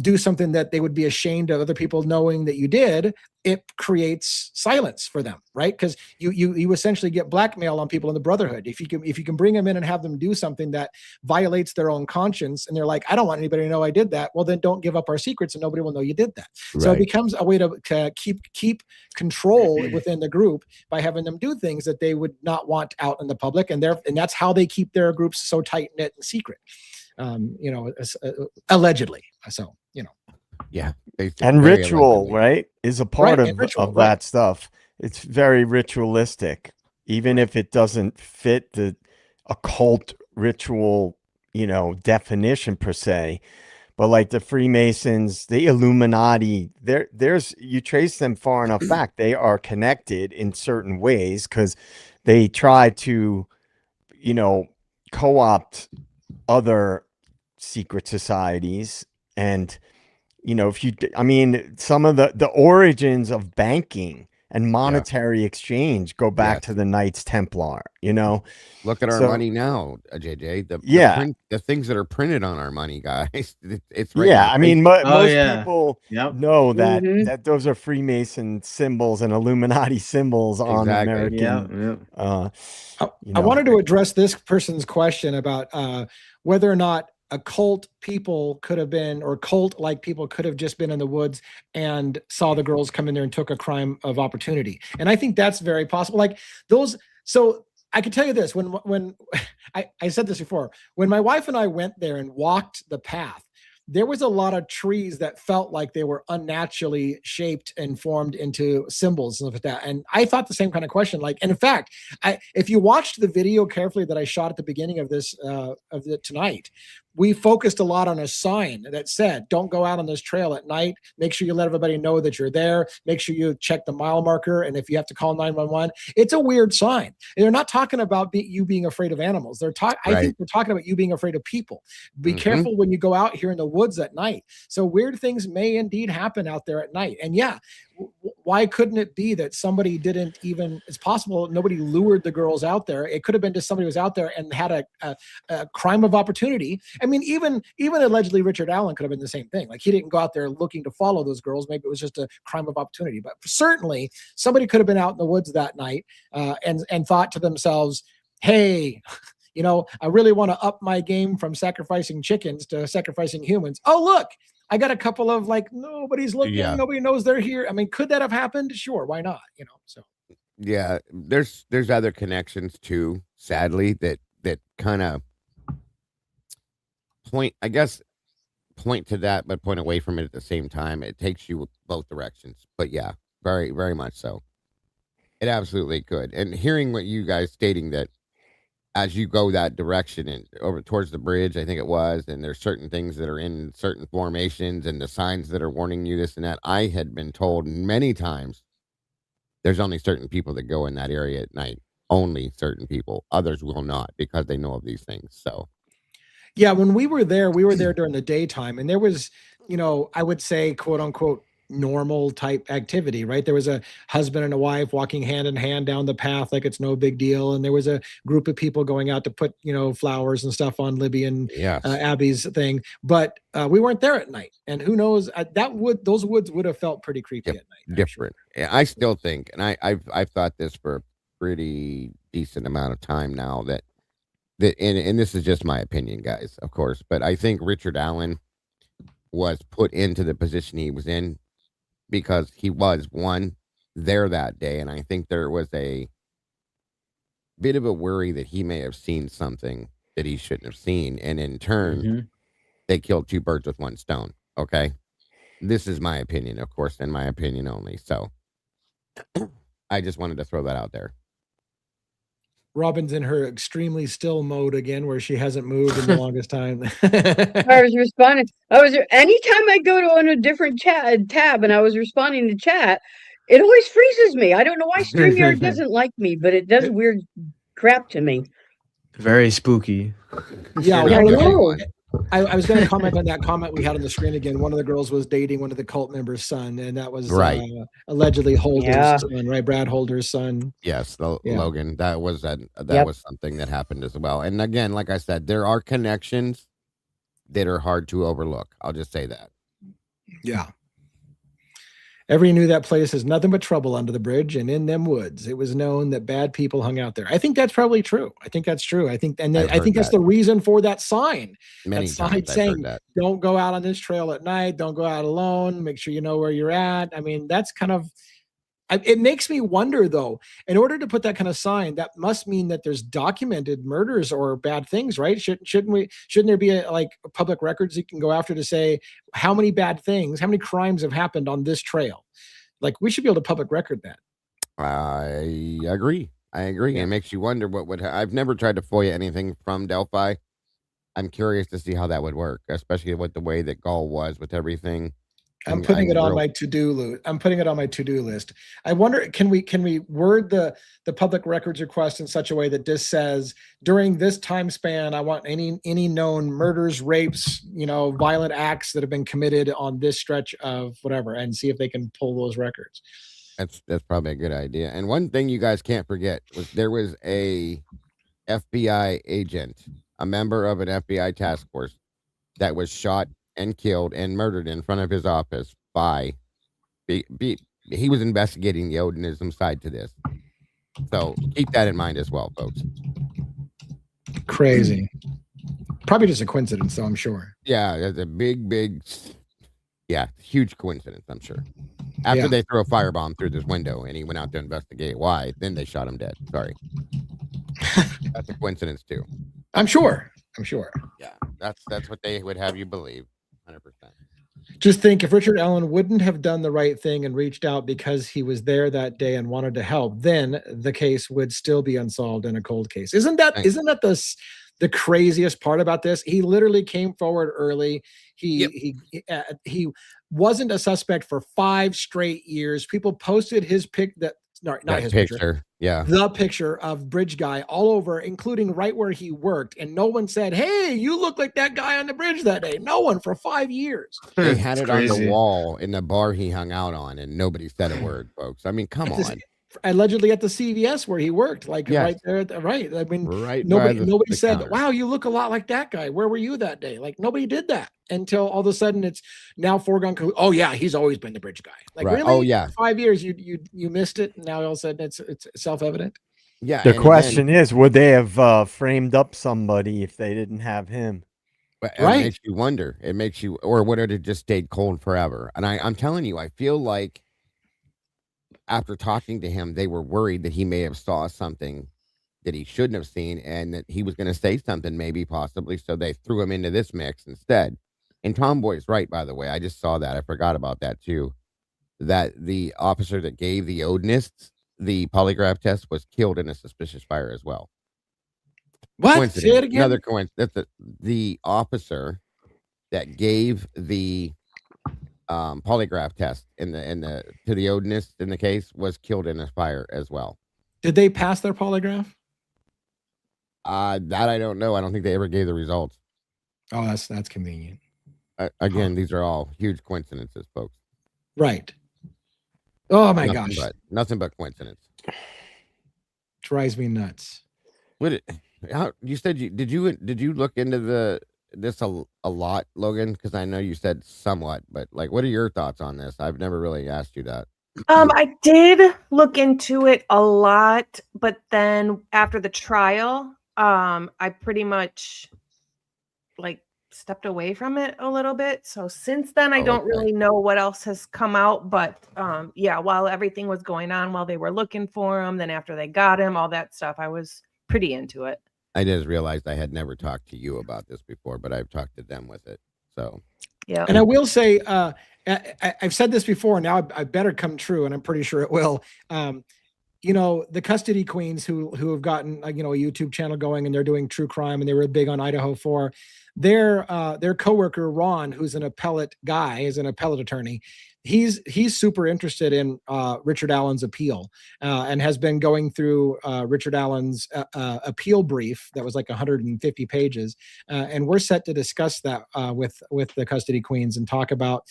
do something that they would be ashamed of other people knowing that you did, it creates silence for them, right? Because you essentially get blackmail on people in the brotherhood. If you can bring them in and have them do something that violates their own conscience, and they're like, I don't want anybody to know I did that. Well, then don't give up our secrets, and nobody will know you did that. Right. So it becomes a way to keep control within the group by having them do things that they would not want out in the public, and that's how they keep their groups so tight knit and secret. Allegedly. So, yeah. And ritual, right, is a part of that stuff. It's very ritualistic, even if it doesn't fit the occult ritual, definition per se. But like the Freemasons, the Illuminati, you trace them far enough back, they are connected in certain ways, because they try to, co-opt other secret societies. And some of the origins of banking and monetary exchange go back to the Knights Templar. Look at our money now, JJ. The things that are printed on our money, guys. It's right. Most people know that those are Freemason symbols and Illuminati symbols on American. I wanted to address this person's question about whether or not occult people could have been, or cult-like people could have just been in the woods and saw the girls come in there and took a crime of opportunity. And I think that's very possible. Like those. So I can tell you this, when I said this before, when my wife and I went there and walked the path, there was a lot of trees that felt like they were unnaturally shaped and formed into symbols and stuff like that. And I thought the same kind of question. And in fact, if you watched the video carefully that I shot at the beginning of this tonight, we focused a lot on a sign that said, don't go out on this trail at night. Make sure you let everybody know that you're there. Make sure you check the mile marker. And if you have to call 911, it's a weird sign. And they're not talking about you being afraid of animals. I think they're talking about you being afraid of people. Be careful when you go out here in the woods at night. So weird things may indeed happen out there at night. And why couldn't it be that somebody didn't even, it's possible nobody lured the girls out there. It could have been just somebody who was out there and had a crime of opportunity. I mean, even allegedly Richard Allen could have been the same thing. Like, he didn't go out there looking to follow those girls. Maybe it was just a crime of opportunity. But certainly somebody could have been out in the woods that night and thought to themselves, hey, I really want to up my game from sacrificing chickens to sacrificing humans. Oh, look, I got a couple of nobody's looking, nobody knows they're here. I mean, could that have happened? Sure, why not? So yeah, there's other connections too, sadly, that kind of point to that, but point away from it at the same time. It takes you both directions. But yeah, very, very much so. It absolutely could. And hearing what you guys stating, that as you go that direction and over towards the bridge, I think it was, and there's certain things that are in certain formations and the signs that are warning you this and that. I had been told many times there's only certain people that go in that area at night. Only certain people. Others will not, because they know of these things. So Yeah, when we were there during the daytime, and there was, I would say, quote unquote, normal type activity, right? There was a husband and a wife walking hand in hand down the path like it's no big deal. And there was a group of people going out to put, flowers and stuff on Libby and Yes. Abby's thing. But we weren't there at night. And who knows, those woods would have felt pretty creepy at night. Different. Yeah, I still think, and I've thought this for a pretty decent amount of time now that and this is just my opinion, guys, of course, but I think Richard Allen was put into the position he was in because he was there that day, and I think there was a bit of a worry that he may have seen something that he shouldn't have seen, and in turn, they killed two birds with one stone. Okay, this is my opinion, of course, and my opinion only. So, I just wanted to throw that out there. Robin's in her extremely still mode again, where she hasn't moved in the longest time. I was responding. Anytime I go to on a different chat tab and I was responding to chat, it always freezes me. I don't know why StreamYard doesn't like me, but it does weird crap to me. Very spooky. Yeah, I know. I was going to comment on that comment we had on the screen again. One of the girls was dating one of the cult members' son, and that was right. Allegedly Holder's son, right? Brad Holder's son. Yes, Logan. That was was something that happened as well. And again, like I said, there are connections that are hard to overlook. I'll just say that. Yeah. Everybody knew that place is nothing but trouble under the bridge and in them woods. It was known that bad people hung out there. I think that's probably true. I think that's true. I think that's the reason for that sign. Many that sign saying, "Don't go out on this trail at night. Don't go out alone. Make sure you know where you're at." I mean, that's kind of. It makes me wonder, though. In order to put that kind of sign, that must mean that there's documented murders or bad things, right? Shouldn't there be public records you can go after to say how many bad things, how many crimes have happened on this trail? Like, we should be able to public record that. I agree. Yeah. It makes you wonder what would. I've never tried to FOIA anything from Delphi. I'm curious to see how that would work, especially with the way that Gaul was with everything. I'm putting it on my to-do list. I'm putting it on my to-do list. I wonder, can we word the public records request in such a way that just says, during this time span, I want any known murders, rapes, violent acts that have been committed on this stretch of whatever, and see if they can pull those records. That's probably a good idea. And one thing you guys can't forget was there was a FBI agent, a member of an FBI task force, that was shot and killed and murdered in front of his office by he was investigating the Odinism side to this. So keep that in mind as well, folks. Crazy. Probably just a coincidence, though, I'm sure. Yeah, there's a huge coincidence, I'm sure. After they threw a firebomb through this window and he went out to investigate why, then they shot him dead. Sorry. That's a coincidence too. I'm sure. Yeah, that's what they would have you believe. 100%. Just think, if Richard Allen wouldn't have done the right thing and reached out because he was there that day and wanted to help, then the case would still be unsolved in a cold case. Isn't that the craziest part about this? He literally came forward early. He wasn't a suspect for 5 straight years. People posted his picture. Yeah. The picture of Bridge Guy all over, including right where he worked. And no one said, "Hey, you look like that guy on the bridge that day." No one for 5 years. They had it on the wall in the bar he hung out on, and nobody said a word, folks. I mean, come on. Allegedly at the CVS where he worked, right there. Right. I mean, nobody said, "Wow, you look a lot like that guy. Where were you that day?" Like, nobody did that until all of a sudden it's now foregone. Oh yeah, he's always been the bridge guy. Like, really? Oh yeah. 5 years you missed it, and now all of a sudden it's self-evident. Yeah. The question is, would they have framed up somebody if they didn't have him? It makes you wonder. Or would it have just stayed cold forever? And I'm telling you, I feel like after talking to him, they were worried that he may have saw something that he shouldn't have seen and that he was going to say something, maybe, possibly. So they threw him into this mix instead. And Tomboy's right, by the way. I just saw that. I forgot about that, too. That the officer that gave the Odinists the polygraph test was killed in a suspicious fire as well. What? Say it again? Another coincidence. The officer that gave the polygraph test to the Odinists in the case was killed in a fire as well. Did they pass their polygraph? That I don't know. I don't think they ever gave the results. Oh, that's convenient. Again, these are all huge coincidences, folks. Right. Oh my gosh. Nothing but coincidence. Drives me nuts. You said did you look into this a lot, Logan? Because I know you said somewhat, but like, what are your thoughts on this? I've never really asked you that. I did look into it a lot, but then after the trial, I pretty much like stepped away from it a little bit. So since then, I don't really know what else has come out. But yeah, while everything was going on, while they were looking for him, then after they got him, all that stuff, I was pretty into it. I just realized I had never talked to you about this before, but I've talked to them with it. So yeah. And I will say, I've said this before. Now I better come true, and I'm pretty sure it will. You know, the custody queens who have gotten a YouTube channel going, and they're doing true crime, and they were big on Idaho 4. Their coworker Ron, who's an appellate guy, is an appellate attorney. He's super interested in Richard Allen's appeal, and has been going through Richard Allen's appeal brief that was like 150 pages, and we're set to discuss that with the custody queens and talk about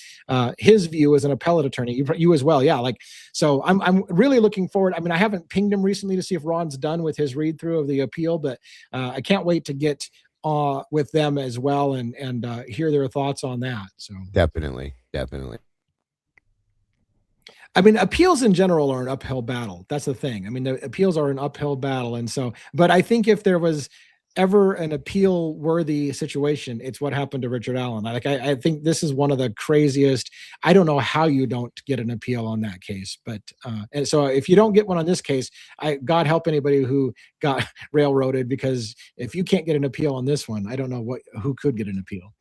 his view as an appellate attorney. You as well, yeah. Like, so I'm really looking forward. I mean, I haven't pinged him recently to see if Ron's done with his read through of the appeal, but I can't wait to get with them as well and hear their thoughts on that. So definitely. I mean, appeals in general are an uphill battle. That's the thing. I mean, the appeals are an uphill battle. And so, but I think if there was ever an appeal worthy situation, it's what happened to Richard Allen. I think this is one of the craziest. I don't know how you don't get an appeal on that case, but and so if you don't get one on this case, God help anybody who got railroaded, because if you can't get an appeal on this one, I don't know who could get an appeal.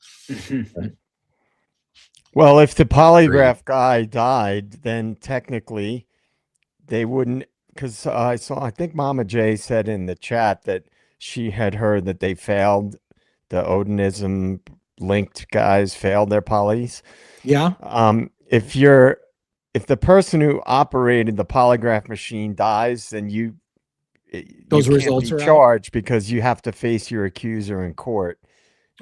Well, if the polygraph guy died, then technically they wouldn't, because I think Mama J said in the chat that she had heard that they failed, the Odinism linked guys failed their polys. Yeah. If the person who operated the polygraph machine dies, then those can't results be are charged out, because you have to face your accuser in court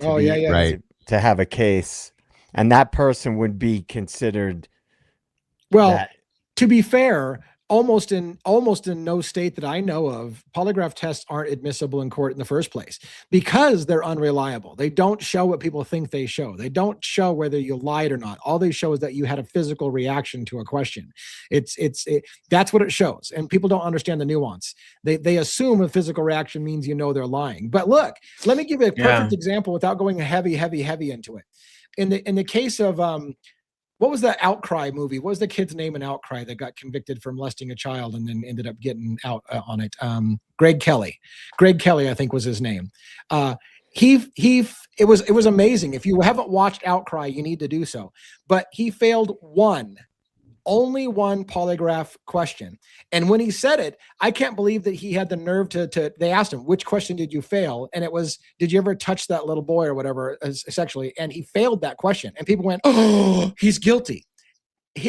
right, to have a case. And that person would be considered. Well, to be fair, almost in no state that I know of, polygraph tests aren't admissible in court in the first place because they're unreliable. They don't show what people think they show. They don't show whether you lied or not. All they show is that you had a physical reaction to a question. That's what it shows. And people don't understand the nuance. They assume a physical reaction means they're lying. But look, let me give you a perfect example without going heavy into it. In the case of what was that Outcry movie? What was the kid's name in Outcry that got convicted for molesting a child and then ended up getting out on it? Greg Kelly. Greg Kelly, I think, was his name. It was amazing. If you haven't watched Outcry, you need to do so. But he failed only one polygraph question. And when he said it, I can't believe that he had the nerve they asked him, which question did you fail? And it was, did you ever touch that little boy or whatever sexually? And he failed that question. And people went, oh, he's guilty.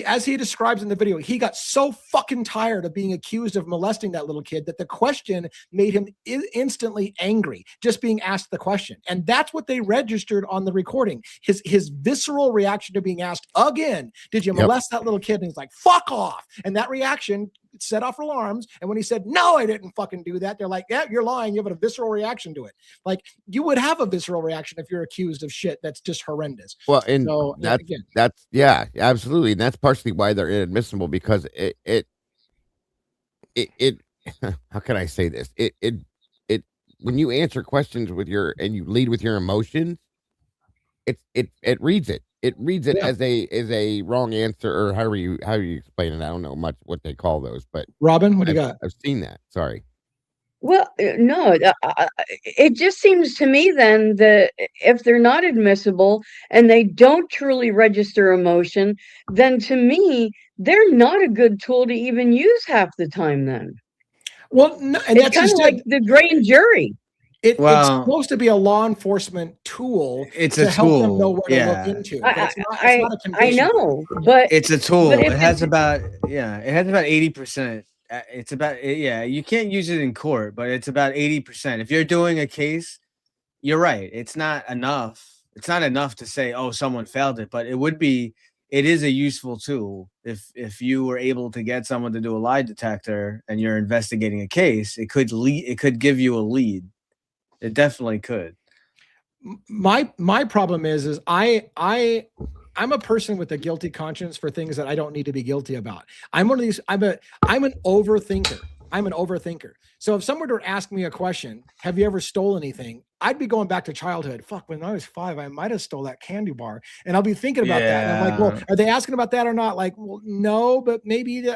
As he describes in the video, he got so fucking tired of being accused of molesting that little kid that the question made him instantly angry, just being asked the question. And that's what they registered on the recording. His visceral reaction to being asked again, did you molest that little kid? And he's like, fuck off. And that reaction set off alarms. And when he said, no, I didn't fucking do that, they're like, yeah, you're lying. You have a visceral reaction to it. Like, you would have a visceral reaction if you're accused of shit that's just horrendous. Well, and so, that's absolutely. And that's partially why they're inadmissible, because it how can I say this? It when you answer questions and you lead with your emotions, it reads it. It reads it as a wrong answer, or how you explain it. I don't know much what they call those, but Robin, what do you got? I've seen that. Sorry. Well, no, it just seems to me then that if they're not admissible and they don't truly register emotion, then to me, they're not a good tool to even use half the time then. Well, no, and it's kind of like the grand jury. It's supposed to be a law enforcement tool. It's to a help tool. them know where to look into. It's not a conviction. I know, but it's a tool. It has about 80%. It's about you can't use it in court, but it's about 80%. If you're doing a case, you're right. It's not enough it's not enough to say, oh, someone failed it, but it is a useful tool. If you were able to get someone to do a lie detector and you're investigating a case, it could give you a lead. It definitely could. My problem is I'm a person with a guilty conscience for things that I don't need to be guilty about. I'm one of these. I'm an overthinker. I'm an overthinker. So if someone were to ask me a question, have you ever stole anything? I'd be going back to childhood. Fuck, when I was 5, I might have stole that candy bar. And I'll be thinking about that. And I'm like, well, are they asking about that or not? Like, well, no, but maybe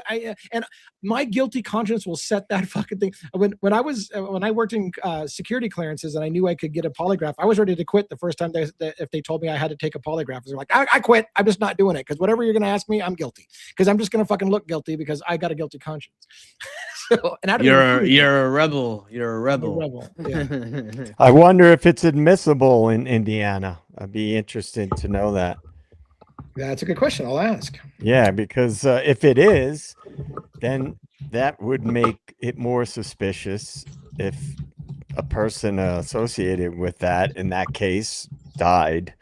and my guilty conscience will set that fucking thing. When I worked in security clearances and I knew I could get a polygraph, I was ready to quit the first time if they told me I had to take a polygraph. They're like, I quit. I'm just not doing it because whatever you're going to ask me, I'm guilty because I'm just going to fucking look guilty because I got a guilty conscience. So, and you're a rebel. You're a rebel. Yeah. I wonder if it's admissible in Indiana. I'd be interested to know that. That's a good question. I'll ask. Yeah, because if it is, then that would make it more suspicious if a person associated with that in that case died.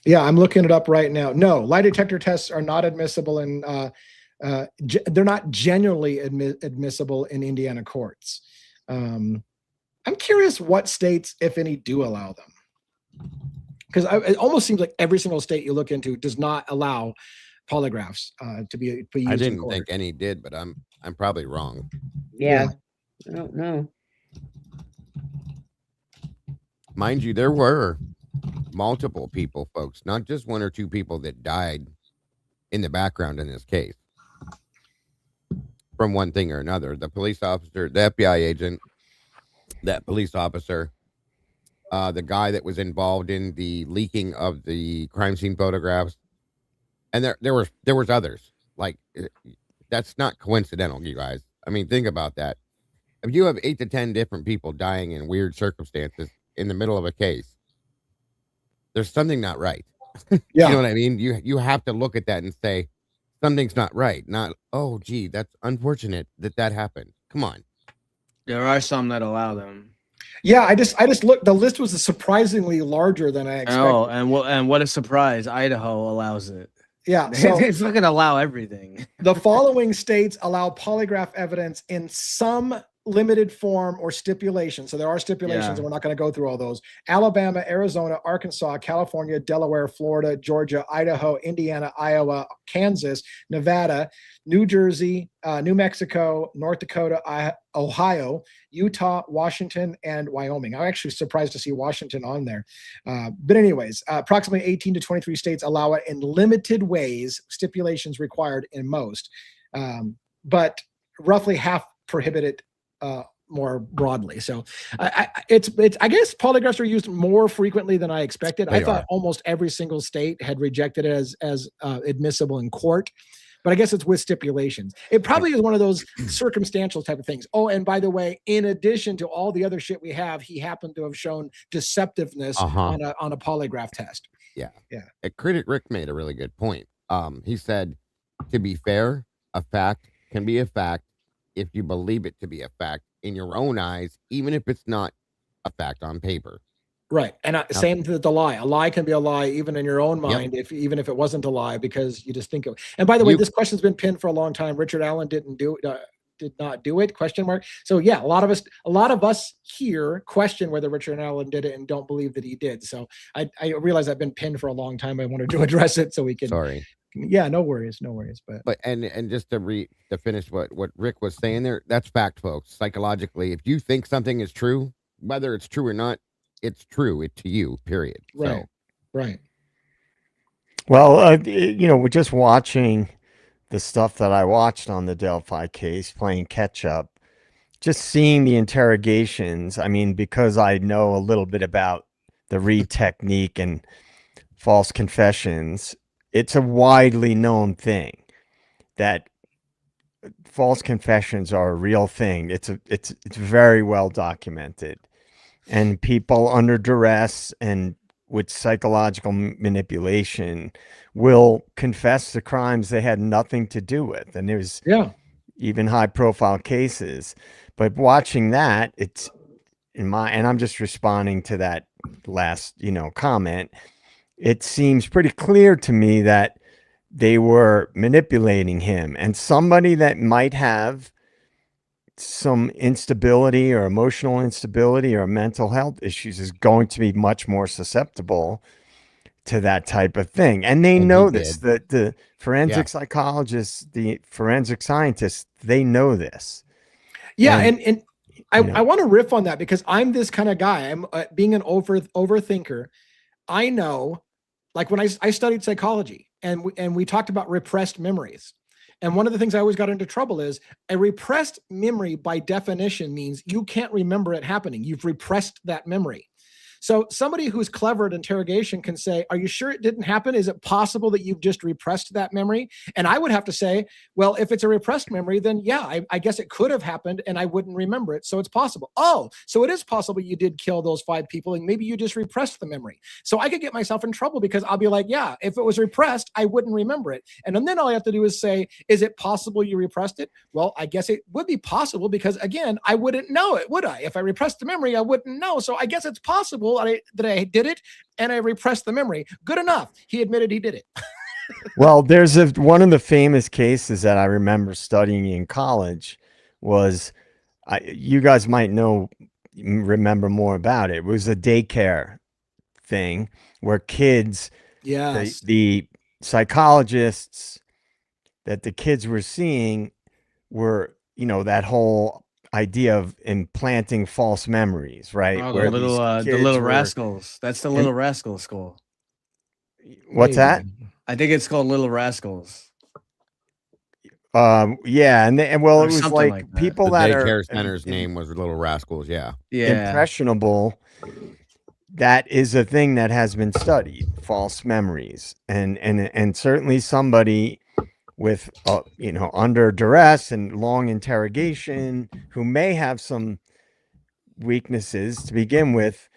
Yeah, I'm looking it up right now. No, lie detector tests are not admissible in they're not genuinely admissible in Indiana courts. I'm curious what states, if any, do allow them. Because it almost seems like every single state you look into does not allow polygraphs to be used I didn't in court. think any did, but I'm probably wrong. Yeah. I don't know. Mind you, there were multiple people, folks, not just 1 or 2 people that died in the background in this case from one thing or another. The police officer, the FBI agent, that police officer, the guy that was involved in the leaking of the crime scene photographs, and there was others. Like, that's not coincidental, you guys. I mean, think about that. If you have 8 to 10 different people dying in weird circumstances in the middle of a case, there's something not right. Yeah. You know what I mean? You have to look at that and say something's not right. Not, oh, gee, that's unfortunate that happened. Come on. There are some that allow them. Yeah, I just looked. The list was surprisingly larger than I expected. Oh, and what a surprise! Idaho allows it. Yeah, so They fucking allow everything. the following states allow polygraph evidence in some limited form or stipulation. So there are stipulations, and we're not going to go through all those. Alabama, Arizona, Arkansas, California, Delaware, Florida, Georgia, Idaho, Indiana, Iowa, Kansas, Nevada, New Jersey, New Mexico, North Dakota, Ohio, Utah, Washington, and Wyoming. I'm actually surprised to see Washington on there. But anyways, approximately 18 to 23 states allow it in limited ways, stipulations required in most, but roughly half prohibit it more broadly. So I guess polygraphs are used more frequently than I expected. I thought almost every single state had rejected it as admissible in court, but I guess it's with stipulations. It probably is one of those circumstantial type of things. Oh, and by the way, in addition to all the other shit we have, he happened to have shown deceptiveness on a polygraph test. Yeah. Yeah. Critic Rick made a really good point. He said, to be fair, a fact can be a fact if you believe it to be a fact in your own eyes, even if it's not a fact on paper. Right. And same with the lie. A lie can be a lie even in your own mind, even if it wasn't a lie, because you just think of it. And by the way, this question's been pinned for a long time. Richard Allen did not do it, question mark. So yeah, a lot of us here question whether Richard Allen did it and don't believe that he did. So I realize I've been pinned for a long time. I wanted to address it so we can. Sorry. Yeah, no worries. But and just to finish what Rick was saying there, that's fact, folks. Psychologically, if you think something is true, whether it's true or not, it's true to you, period. Right. So. Right. Well, we're just watching the stuff that I watched on the Delphi case, playing catch up, just seeing the interrogations. I mean, because I know a little bit about the Reed technique and false confessions, it's a widely known thing that false confessions are a real thing. It's very well documented, and people under duress and with psychological manipulation will confess to crimes they had nothing to do with. And there's even high profile cases, but watching that, and I'm just responding to that last, comment. It seems pretty clear to me that they were manipulating him, and somebody that might have some instability or emotional instability or mental health issues is going to be much more susceptible to that type of thing. And they And know he this, did. that the forensic Yeah. psychologists, the forensic scientists, they know this. Yeah, And, and I want to riff on that because I'm this kind of guy. I'm being an overthinker. I know, like when I studied psychology and we talked about repressed memories. And one of the things I always got into trouble is a repressed memory by definition means you can't remember it happening. You've repressed that memory. So somebody who's clever at interrogation can say, are you sure it didn't happen? Is it possible that you've just repressed that memory? And I would have to say, well, if it's a repressed memory, then yeah, I guess it could have happened and I wouldn't remember it. So it's possible. Oh, so it is possible you did kill those 5 people and maybe you just repressed the memory. So I could get myself in trouble because I'll be like, yeah, if it was repressed, I wouldn't remember it. And then all I have to do is say, is it possible you repressed it? Well, I guess it would be possible because again, I wouldn't know it, would I? If I repressed the memory, I wouldn't know. So I guess it's possible that I did it and I repressed the memory. Good enough. He admitted he did it. well, there's one of the famous cases that I remember studying in college was, you guys might remember more about it. It was a daycare thing where kids, Yes. the psychologists that the kids were seeing were, that whole idea of implanting false memories, right? Oh, Where the these little kids were, rascals. That's the Little Rascals school. what's that? I think it's called Little Rascals. Yeah, and it was something like like that. people The that daycare are center's name was Little Rascals. Yeah. Yeah. impressionable. That is a thing that has been studied, false memories, and certainly somebody with under duress and long interrogation who may have some weaknesses to begin with.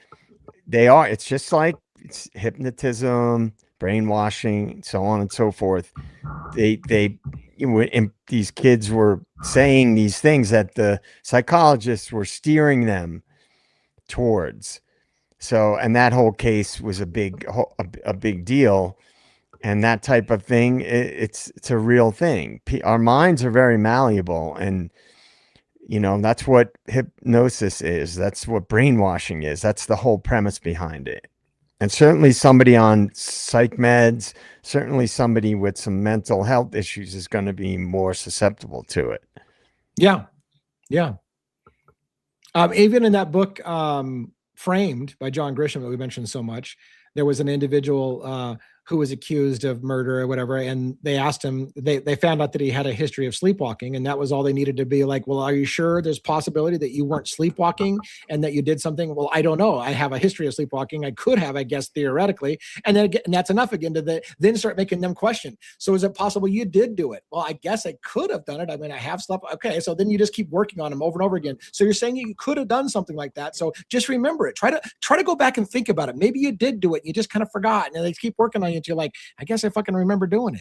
It's just like it's hypnotism, brainwashing, so on and so forth. And these kids were saying these things that the psychologists were steering them towards. So, and that whole case was a big deal. And that type of thing, it's a real thing. Our minds are very malleable, and that's what hypnosis is. That's what brainwashing is. That's the whole premise behind it. And certainly somebody on psych meds, certainly somebody with some mental health issues is going to be more susceptible to it. Yeah. Yeah. Even in that book, Framed by John Grisham that we mentioned so much, there was an individual who was accused of murder or whatever, and they asked him, they found out that he had a history of sleepwalking, and that was all they needed to be like, well, are you sure there's possibility that you weren't sleepwalking and that you did something? Well, I don't know. I have a history of sleepwalking. I could have, I guess, theoretically. And then again, and that's enough again to then start making them question. So is it possible you did do it? Well, I guess I could have done it. I mean, I have slept. Okay. So then you just keep working on them over and over again. So you're saying you could have done something like that. So just remember it. Try to go back and think about it. Maybe you did do it. You just kind of forgot. And they keep working on you until you're like, I guess I fucking remember doing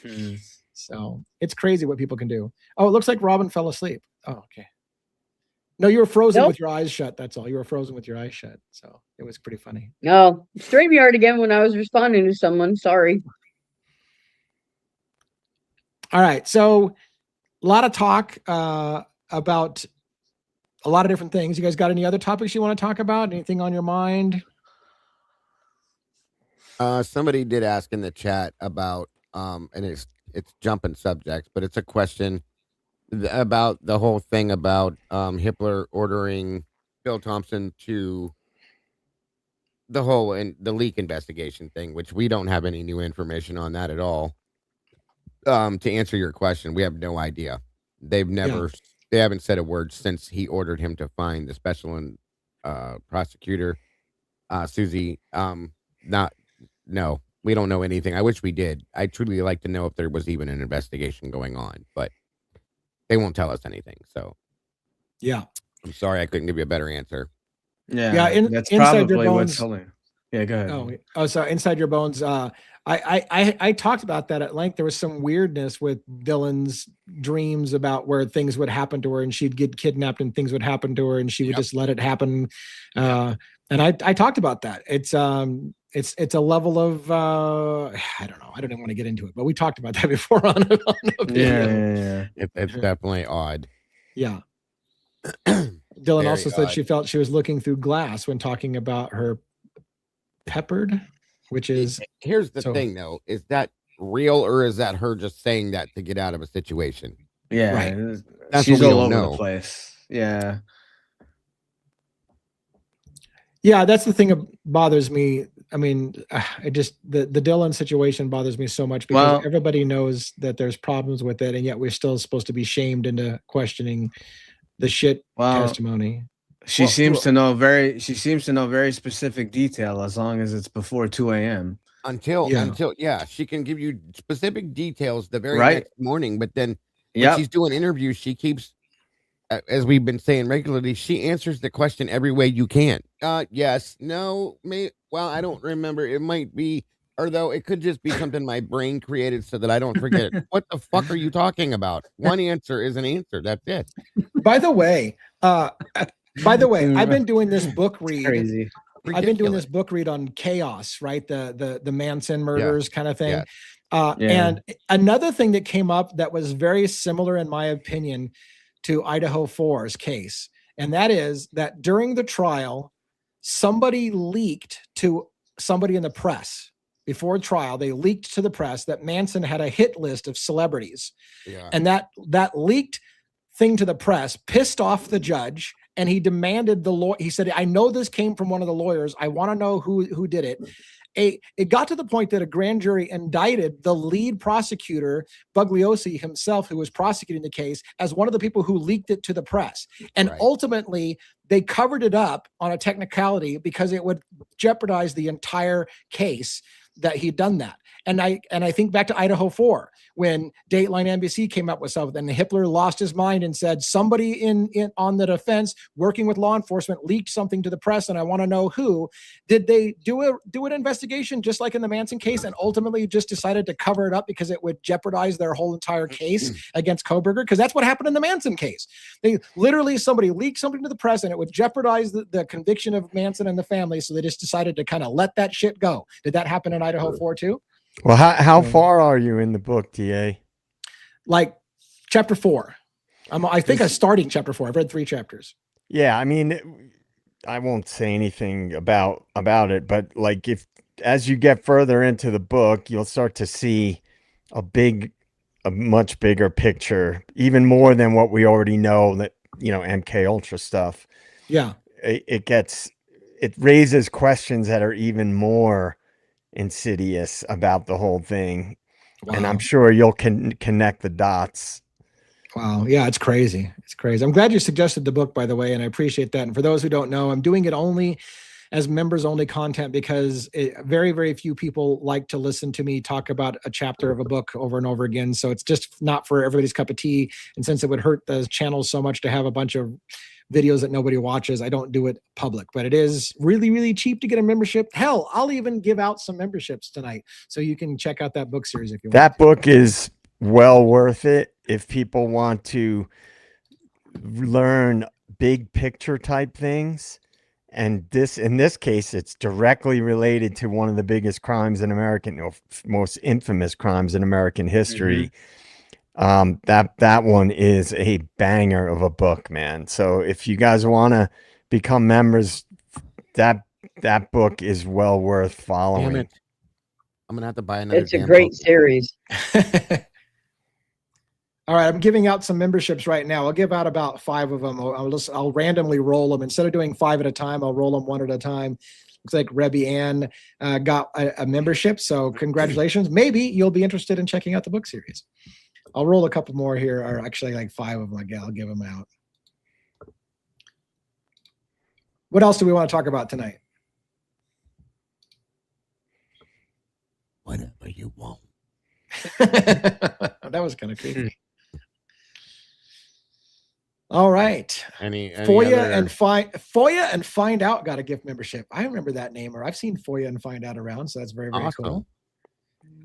it. So it's crazy what people can do. Oh, it looks like Robin fell asleep. Oh, okay. No, you were frozen with your eyes shut. That's all. You were frozen with your eyes shut. So it was pretty funny. No, StreamYard again when I was responding to someone. Sorry. All right. So a lot of talk about a lot of different things. You guys got any other topics you want to talk about? Anything on your mind? Somebody did ask in the chat about, and it's jumping subjects, but it's a question about the whole thing about Hitler ordering Bill Thompson to the whole and the leak investigation thing, which we don't have any new information on that at all. To answer your question, we have no idea. They haven't said a word since he ordered him to find the special and prosecutor, Susie. No, we don't know anything. I wish we did. I truly like to know if there was even an investigation going on, but they won't tell us anything. So, yeah, I'm sorry I couldn't give you a better answer. Yeah, yeah. that's inside probably your what's bones. Yeah, go ahead. Oh, so Inside Your Bones. I talked about that at length. There was some weirdness with Dylan's dreams about where things would happen to her, and she'd get kidnapped, and things would happen to her, and she would just let it happen. And I talked about that. It's a level of I don't know. I don't even want to get into it, but we talked about that before on a video. Yeah. It's definitely odd. Yeah. Dylan Very also said odd. she felt she was looking through glass when talking about her peppered, which is Here's the thing though, is that real or is that her just saying that to get out of a situation? Yeah, right. That's she's what we all don't over know. the place. Yeah. Yeah, that's the thing that bothers me. I mean, it just the Dylan situation bothers me so much because everybody knows that there's problems with it, and yet we're still supposed to be shamed into questioning the shit testimony. She seems to know very specific detail as long as it's before 2 a.m. Until she can give you specific details the very Right. next morning, but then when she's doing interviews, she keeps, as we've been saying regularly, she answers the question every way you can. Yes, no, well, I don't remember. It might be, or though it could just be something my brain created so that I don't forget it. What the fuck are you talking about? One answer is an answer. That's it. By the way, I've been doing this book read. Crazy. I've been doing this book read on chaos, right? The Manson murders kind of thing. And another thing that came up that was very similar, in my opinion, to Idaho 4's case, and that is that during the trial, somebody leaked to somebody in the press before trial. They leaked to the press that Manson had a hit list of celebrities, and that leaked thing to the press pissed off the judge, and he demanded the law. He said, "I know this came from one of the lawyers. I want to know who did it." It got to the point that a grand jury indicted the lead prosecutor, Bugliosi himself, who was prosecuting the case, as one of the people who leaked it to the press. And ultimately, they covered it up on a technicality because it would jeopardize the entire case that he'd done that. And I think back to Idaho 4, when Dateline NBC came up with something, and Hitler lost his mind and said, somebody in on the defense working with law enforcement leaked something to the press, and I want to know who. Did they do an investigation just like in the Manson case, and ultimately just decided to cover it up because it would jeopardize their whole entire case against Kohberger? Because that's what happened in the Manson case. They literally, somebody leaked something to the press and it would jeopardize the conviction of Manson and the family, so they just decided to kind of let that shit go. Did that happen in Idaho 4 too? Well, how far are you in the book, DA? Like chapter 4. I think I'm starting chapter 4. I've read 3 chapters. Yeah, I mean, I won't say anything about it, but like as you get further into the book, you'll start to see a much bigger picture, even more than what we already know, that, MK Ultra stuff. Yeah. It raises questions that are even more insidious about the whole thing. Wow. And I'm sure you'll connect the dots. Wow. Yeah, it's crazy. It's crazy. I'm glad you suggested the book, by the way, and I appreciate that. And for those who don't know, I'm doing it only as members only content because very, very few people like to listen to me talk about a chapter of a book over and over again. So it's just not for everybody's cup of tea. And since it would hurt the channel so much to have a bunch of videos that nobody watches, I don't do it public, but it is really, really cheap to get a membership. Hell, I'll even give out some memberships tonight, so you can check out that book series if you want. That book is well worth it if people want to learn big picture type things. And in this case, it's directly related to one of the biggest crimes in most infamous crimes in American history. That one is a banger of a book, man. So if you guys want to become members, that book is well worth following. Damn it. I'm gonna have to buy another. It's a great series. All right, I'm giving out some memberships right now. I'll give out about 5 of them. I'll randomly roll them. Instead of doing 5 at a time, I'll roll them 1 at a time. Looks like Rebby Ann got a membership, so congratulations. Maybe you'll be interested in checking out the book series. I'll roll a couple more here, or actually like 5 of them. I'll give them out. What else do we want to talk about tonight? Whatever you want. That was kind of creepy. All right. Any Foya other? and Find Out got a gift membership. I remember that name, or I've seen Foya and Find Out around, so that's very, very Awesome. cool.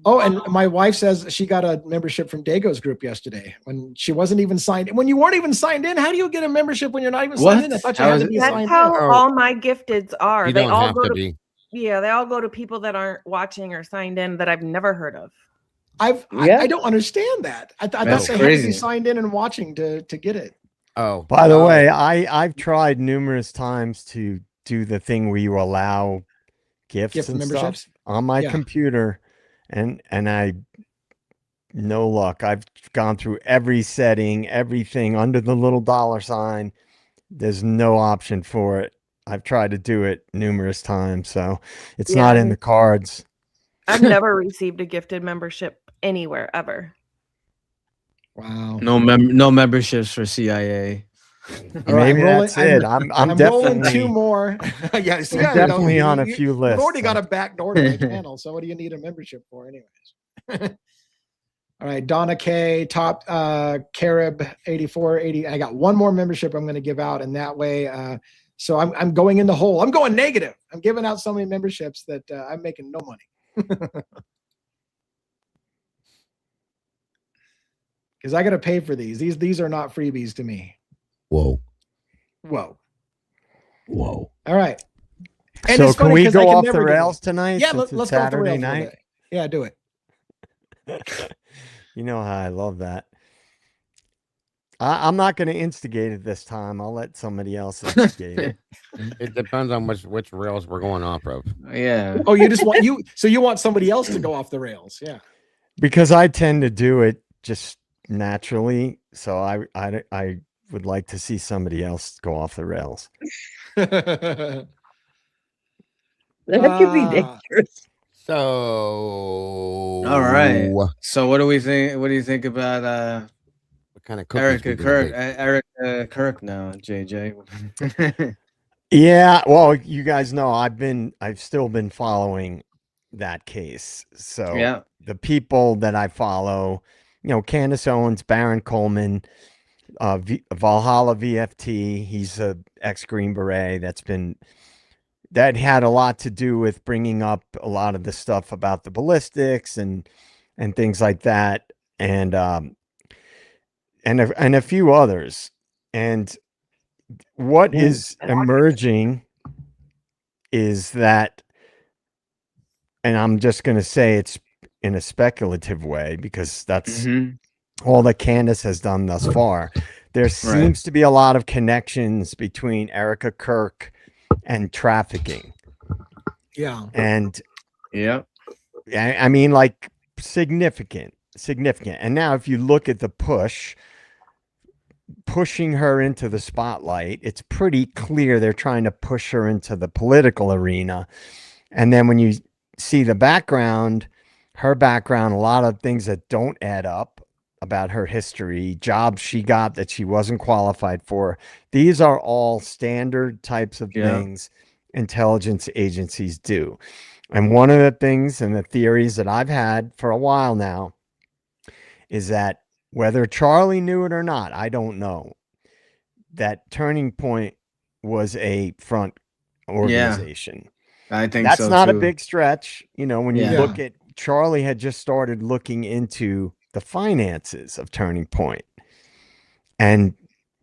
Oh, and my wife says she got a membership from Dago's group yesterday when she wasn't even signed in. When you weren't even signed in, how do you get a membership when you're not even signed in? I thought you had to be That's signed how in. all my gifteds are. You They don't all have go to to be. Yeah, they all go to people that aren't watching or signed in that I've never heard of. I don't understand that. I thought That's they had to be crazy. signed in and watching to get it. Oh, By the way, I've tried numerous times to do the thing where you allow gifts Gift and memberships? stuff on my Yeah. computer, and I no luck. I've gone through every setting, everything under the little $sign. There's no option for it. I've tried to do it numerous times, so it's Yeah. not in the cards. I've never received a gifted membership anywhere ever. Wow. No memberships for CIA. All right, Maybe rolling- that's it. I'm rolling definitely two more. Yeah, see, I'm I don't- definitely on a few You've already lists. got a backdoor to the channel, so what do you need a membership for, anyways? All right, Donna K, top Carib 8480. I got one more membership I'm going to give out, and that way, so I'm going in the hole. I'm going negative. I'm giving out so many memberships that I'm making no money. Because I got to pay for these. These are not freebies to me. Whoa. Whoa. Whoa. All right. And So it's can funny we 'cause I go can off never the get rails it. tonight? Yeah, since it's let's go off the Saturday rails a little night. bit. Yeah, do it. You know how I love that. I'm not going to instigate it this time. I'll let somebody else instigate it. It depends on which rails we're going off of. Yeah. Oh, you just want you want somebody else to go off the rails. Yeah. Because I tend to do it just naturally. So I would like to see somebody else go off the rails. That could be dangerous. So All right. So what do we think? What do you think about what kind of cookies we Erica gonna Kirk? bake? Erica Kirk now, JJ. Yeah, well, you guys know I've still been following that case. So Yeah. the people that I follow, Candace Owens, Baron Coleman, Valhalla VFT, he's a ex-Green Beret that had a lot to do with bringing up a lot of the stuff about the ballistics and things like that, and a few others. And what is emerging is that, and I'm just going to say it's in a speculative way because that's all that Candace has done thus far. There seems to be a lot of connections between Erica Kirk and trafficking. Yeah. And yeah, I mean, like significant. And now if you look at the pushing her into the spotlight, it's pretty clear they're trying to push her into the political arena. And then when you see the background, her background, a lot of things that don't add up about her history, jobs she got that she wasn't qualified for. These are all standard types of things intelligence agencies do. And one of the things and the theories that I've had for a while now is that whether Charlie knew it or not, I don't know, that Turning Point was a front organization. I think that's so not too. a big stretch. When you look at Charlie had just started looking into the finances of Turning Point. And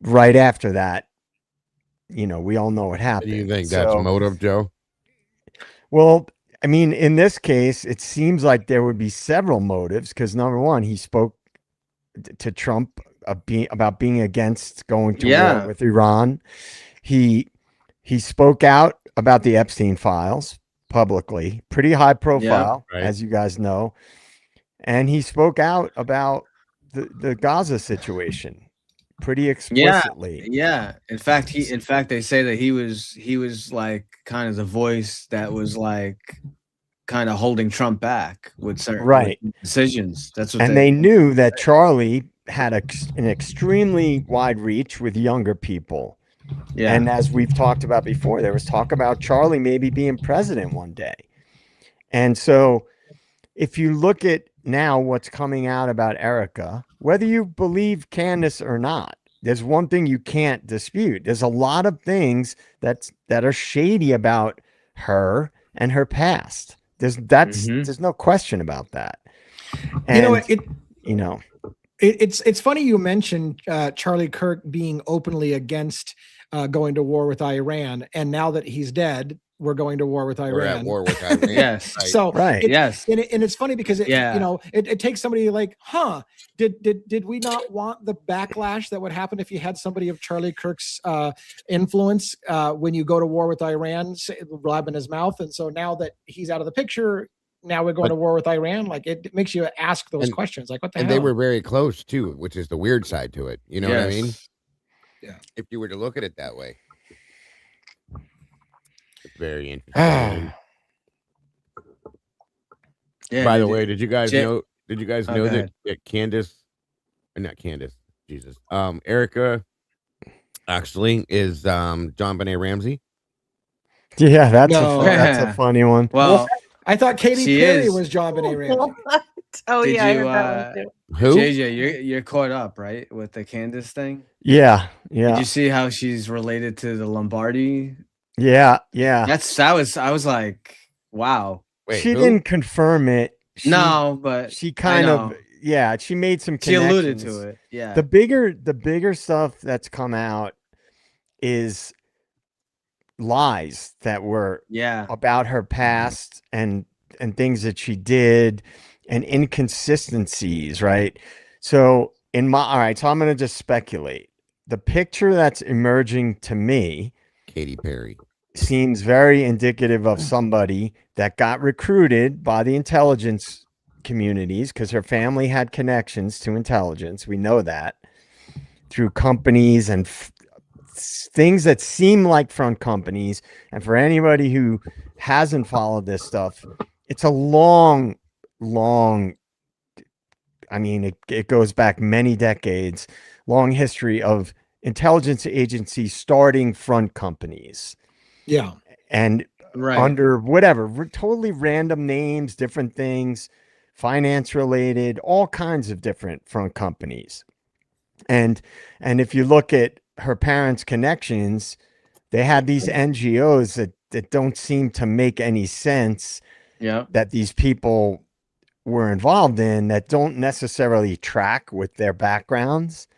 right after that, we all know what happened. Do you think that's motive, Joe? Well, I mean, in this case, it seems like there would be several motives because number one, he spoke to Trump about being against going to war with Iran. He spoke out about the Epstein files publicly, pretty high profile, as you guys know. And he spoke out about the Gaza situation pretty explicitly. Yeah. In fact, they say that he was like kind of the voice that was like kind of holding Trump back with certain decisions. That's what they knew that Charlie had an extremely wide reach with younger people. Yeah. And as we've talked about before, there was talk about Charlie maybe being president one day. And so if you look at now what's coming out about Erica, whether you believe Candace or not, there's one thing you can't dispute. There's a lot of things that are shady about her and her past. There's no question about that. And it's funny you mentioned Charlie Kirk being openly against going to war with Iran, and now that he's dead, we're going to war with Iran. We're at war with Iran. Yes. Right. So Yes. and it's funny because it takes somebody like, did we not want the backlash that would happen if you had somebody of Charlie Kirk's influence when you go to war with Iran, blabbing his mouth? And so now that he's out of the picture, now we're going to war with Iran. Like, it makes you ask those questions. Like, what the hell? And they were very close too, which is the weird side to it. You know what I mean? Yeah. If you were to look at it that way. It's very interesting. By the way, did you guys know that Erica actually is John Benet Ramsey? Yeah, that's a funny one. Well, I thought Katy Perry was John Benet Ramsey. Oh, Did yeah, I you, heard that one too. Who? JJ, you're caught up, right, with the Candace thing? Yeah. Did you see how she's related to the Lombardi? Yeah. I was like, wow. Wait, she who? didn't confirm it. No, but she kind of she made some she connections. alluded to it. Yeah. The bigger stuff that's come out is lies that were about her past and things that she did and inconsistencies, right? So so I'm going to just speculate. The picture that's emerging to me, Katy Perry, seems very indicative of somebody that got recruited by the intelligence communities because her family had connections to intelligence. We know that through companies and things that seem like front companies. And for anybody who hasn't followed this stuff, it's a long, I mean, it goes back many decades, long history of intelligence agencies starting front companies. Yeah. And under whatever, totally random names, different things, finance related, all kinds of different front companies. And if you look at her parents' connections, they had these NGOs that don't seem to make any sense. Yeah. That these people were involved in that don't necessarily track with their backgrounds.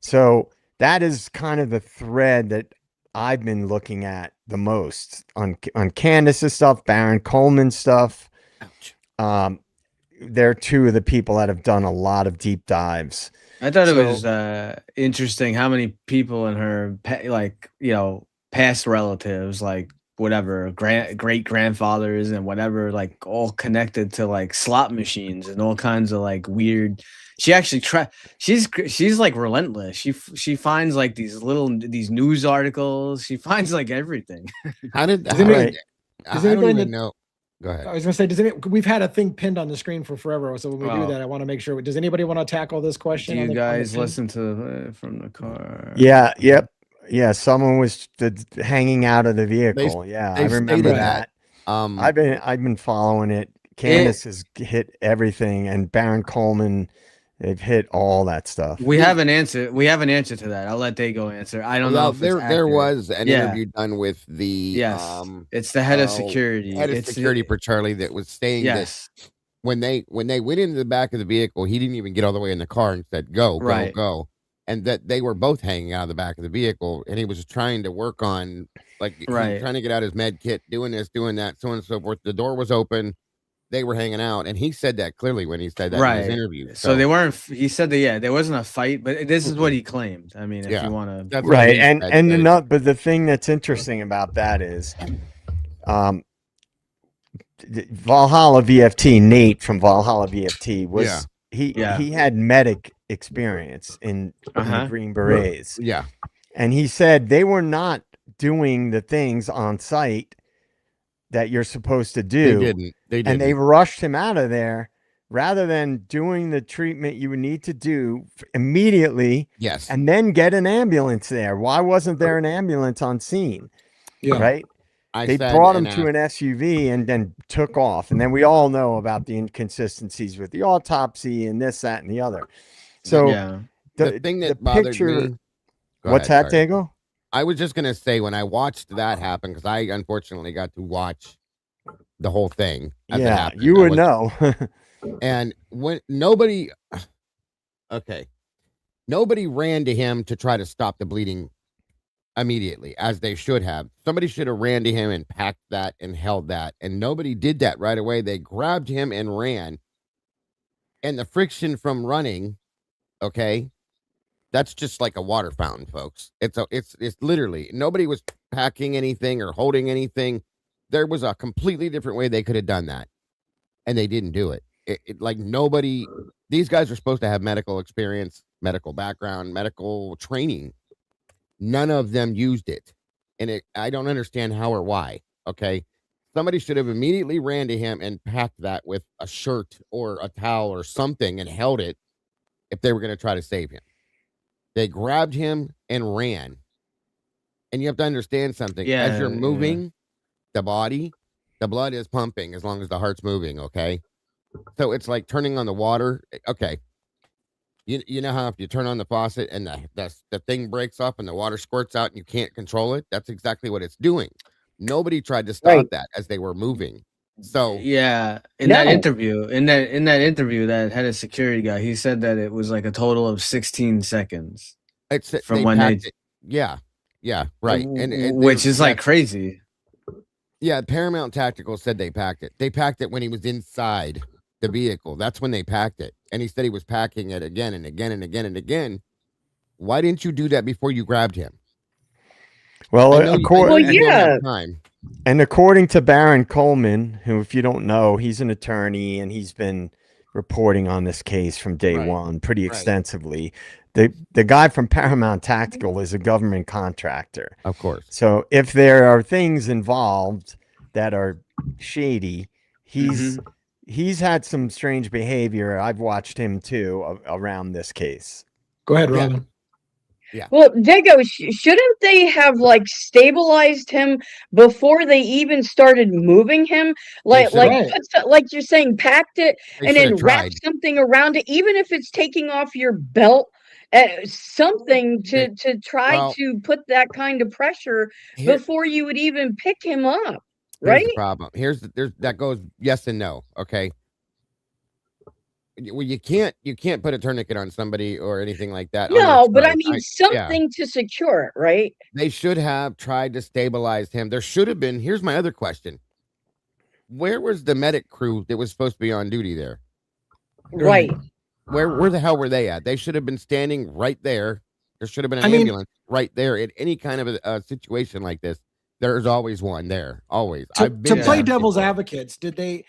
So that is kind of the thread that I've been looking at the most on Candace's stuff, Baron Coleman's stuff. Ouch. They're two of the people that have done a lot of deep dives. I thought it was interesting how many people in her past relatives, like whatever great grandfathers and whatever, like all connected to like slot machines and all kinds of like weird. She actually she's like relentless. She finds like these news articles. She finds like everything. I don't even know. Go ahead. I was going to say, we've had a thing pinned on the screen for forever. So when we do that, I want to make sure. Does anybody want to tackle this question? Do you guys listen to from the car? Yeah. Yep. Yeah. Someone was hanging out of the vehicle. I remember that. I've been following it. Candace has hit everything, and Baron Coleman, they've hit all that stuff. We have an answer. To that. I'll let Dago answer. I don't know if there was an interview done with the it's the head of security. For Charlie that was saying that when they went into the back of the vehicle, he didn't even get all the way in the car and said go, and that they were both hanging out of the back of the vehicle, and he was trying to work on trying to get out his med kit, doing this, doing that, so on and so forth. The door was open. They were hanging out, and he said that clearly when he said that in his interview. So they weren't. He said that there wasn't a fight, but this is what he claimed. I mean, if you want to, but the thing that's interesting about that is, Valhalla VFT, Nate from Valhalla VFT was he had medic experience in the Green Berets, and he said they were not doing the things on site that you're supposed to do. They didn't. And they rushed him out of there rather than doing the treatment you would need to do immediately. Yes. And then get an ambulance there. Why wasn't there an ambulance on scene? Yeah. Right. They brought him to an SUV and then took off. And then we all know about the inconsistencies with the autopsy and this, that, and the other. So the thing that bothered me. Go What's ahead, that, sorry. Dago? I was just gonna say when I watched that happen, because I unfortunately got to watch the whole thing as it Yeah, happened. you would know. And when nobody, okay, nobody ran to him to try to stop the bleeding immediately, as they should have. Somebody should have ran to him and packed that and held that, and nobody did that right away. They grabbed him and ran, and the friction from running, okay, that's just like a water fountain, folks. It's literally nobody was packing anything or holding anything. There was a completely different way they could have done that, and they didn't do it. Like nobody. These guys are supposed to have medical experience, medical background, medical training. None of them used it, and I don't understand how or why. Okay, somebody should have immediately ran to him and packed that with a shirt or a towel or something and held it if they were going to try to save him. They grabbed him and ran. And you have to understand something. As you're moving the body, the blood is pumping as long as the heart's moving, okay? So it's like turning on the water. Okay. You know how if you turn on the faucet and the thing breaks up and the water squirts out and you can't control it? That's exactly what it's doing. Nobody tried to stop that as they were moving. So yeah, in that interview that had a security guy, he said that it was like a total of 16 seconds from when they yeah, right, and which is like crazy. Yeah, Paramount Tactical said they packed it. They packed it when he was inside the vehicle. That's when they packed it, and he said he was packing it again and again and again and again. Why didn't you do that before you grabbed him? Well, and according to Baron Coleman, who, if you don't know, he's an attorney and he's been reporting on this case from day one pretty extensively. The guy from Paramount Tactical is a government contractor. Of course. So if there are things involved that are shady, he's had some strange behavior. I've watched him too around this case. Go ahead, Robin. Yeah. Well, Dago, shouldn't they have like stabilized him before they even started moving him? Like you're saying, packed it and then wrapped something around it, even if it's taking off your belt, something to try to put that kind of pressure before you would even pick him up. Right? Here's the problem. That goes yes and no. Okay. Well, you can't put a tourniquet on somebody or anything like that. No, but I mean something to secure it, right? They should have tried to stabilize him. There should have been. Here's my other question. Where was the medic crew that was supposed to be on duty there? Right. Where the hell were they at? They should have been standing right there. There should have been an ambulance right there. In any kind of a situation like this, there's always one there. Always. To play devil's advocates, did they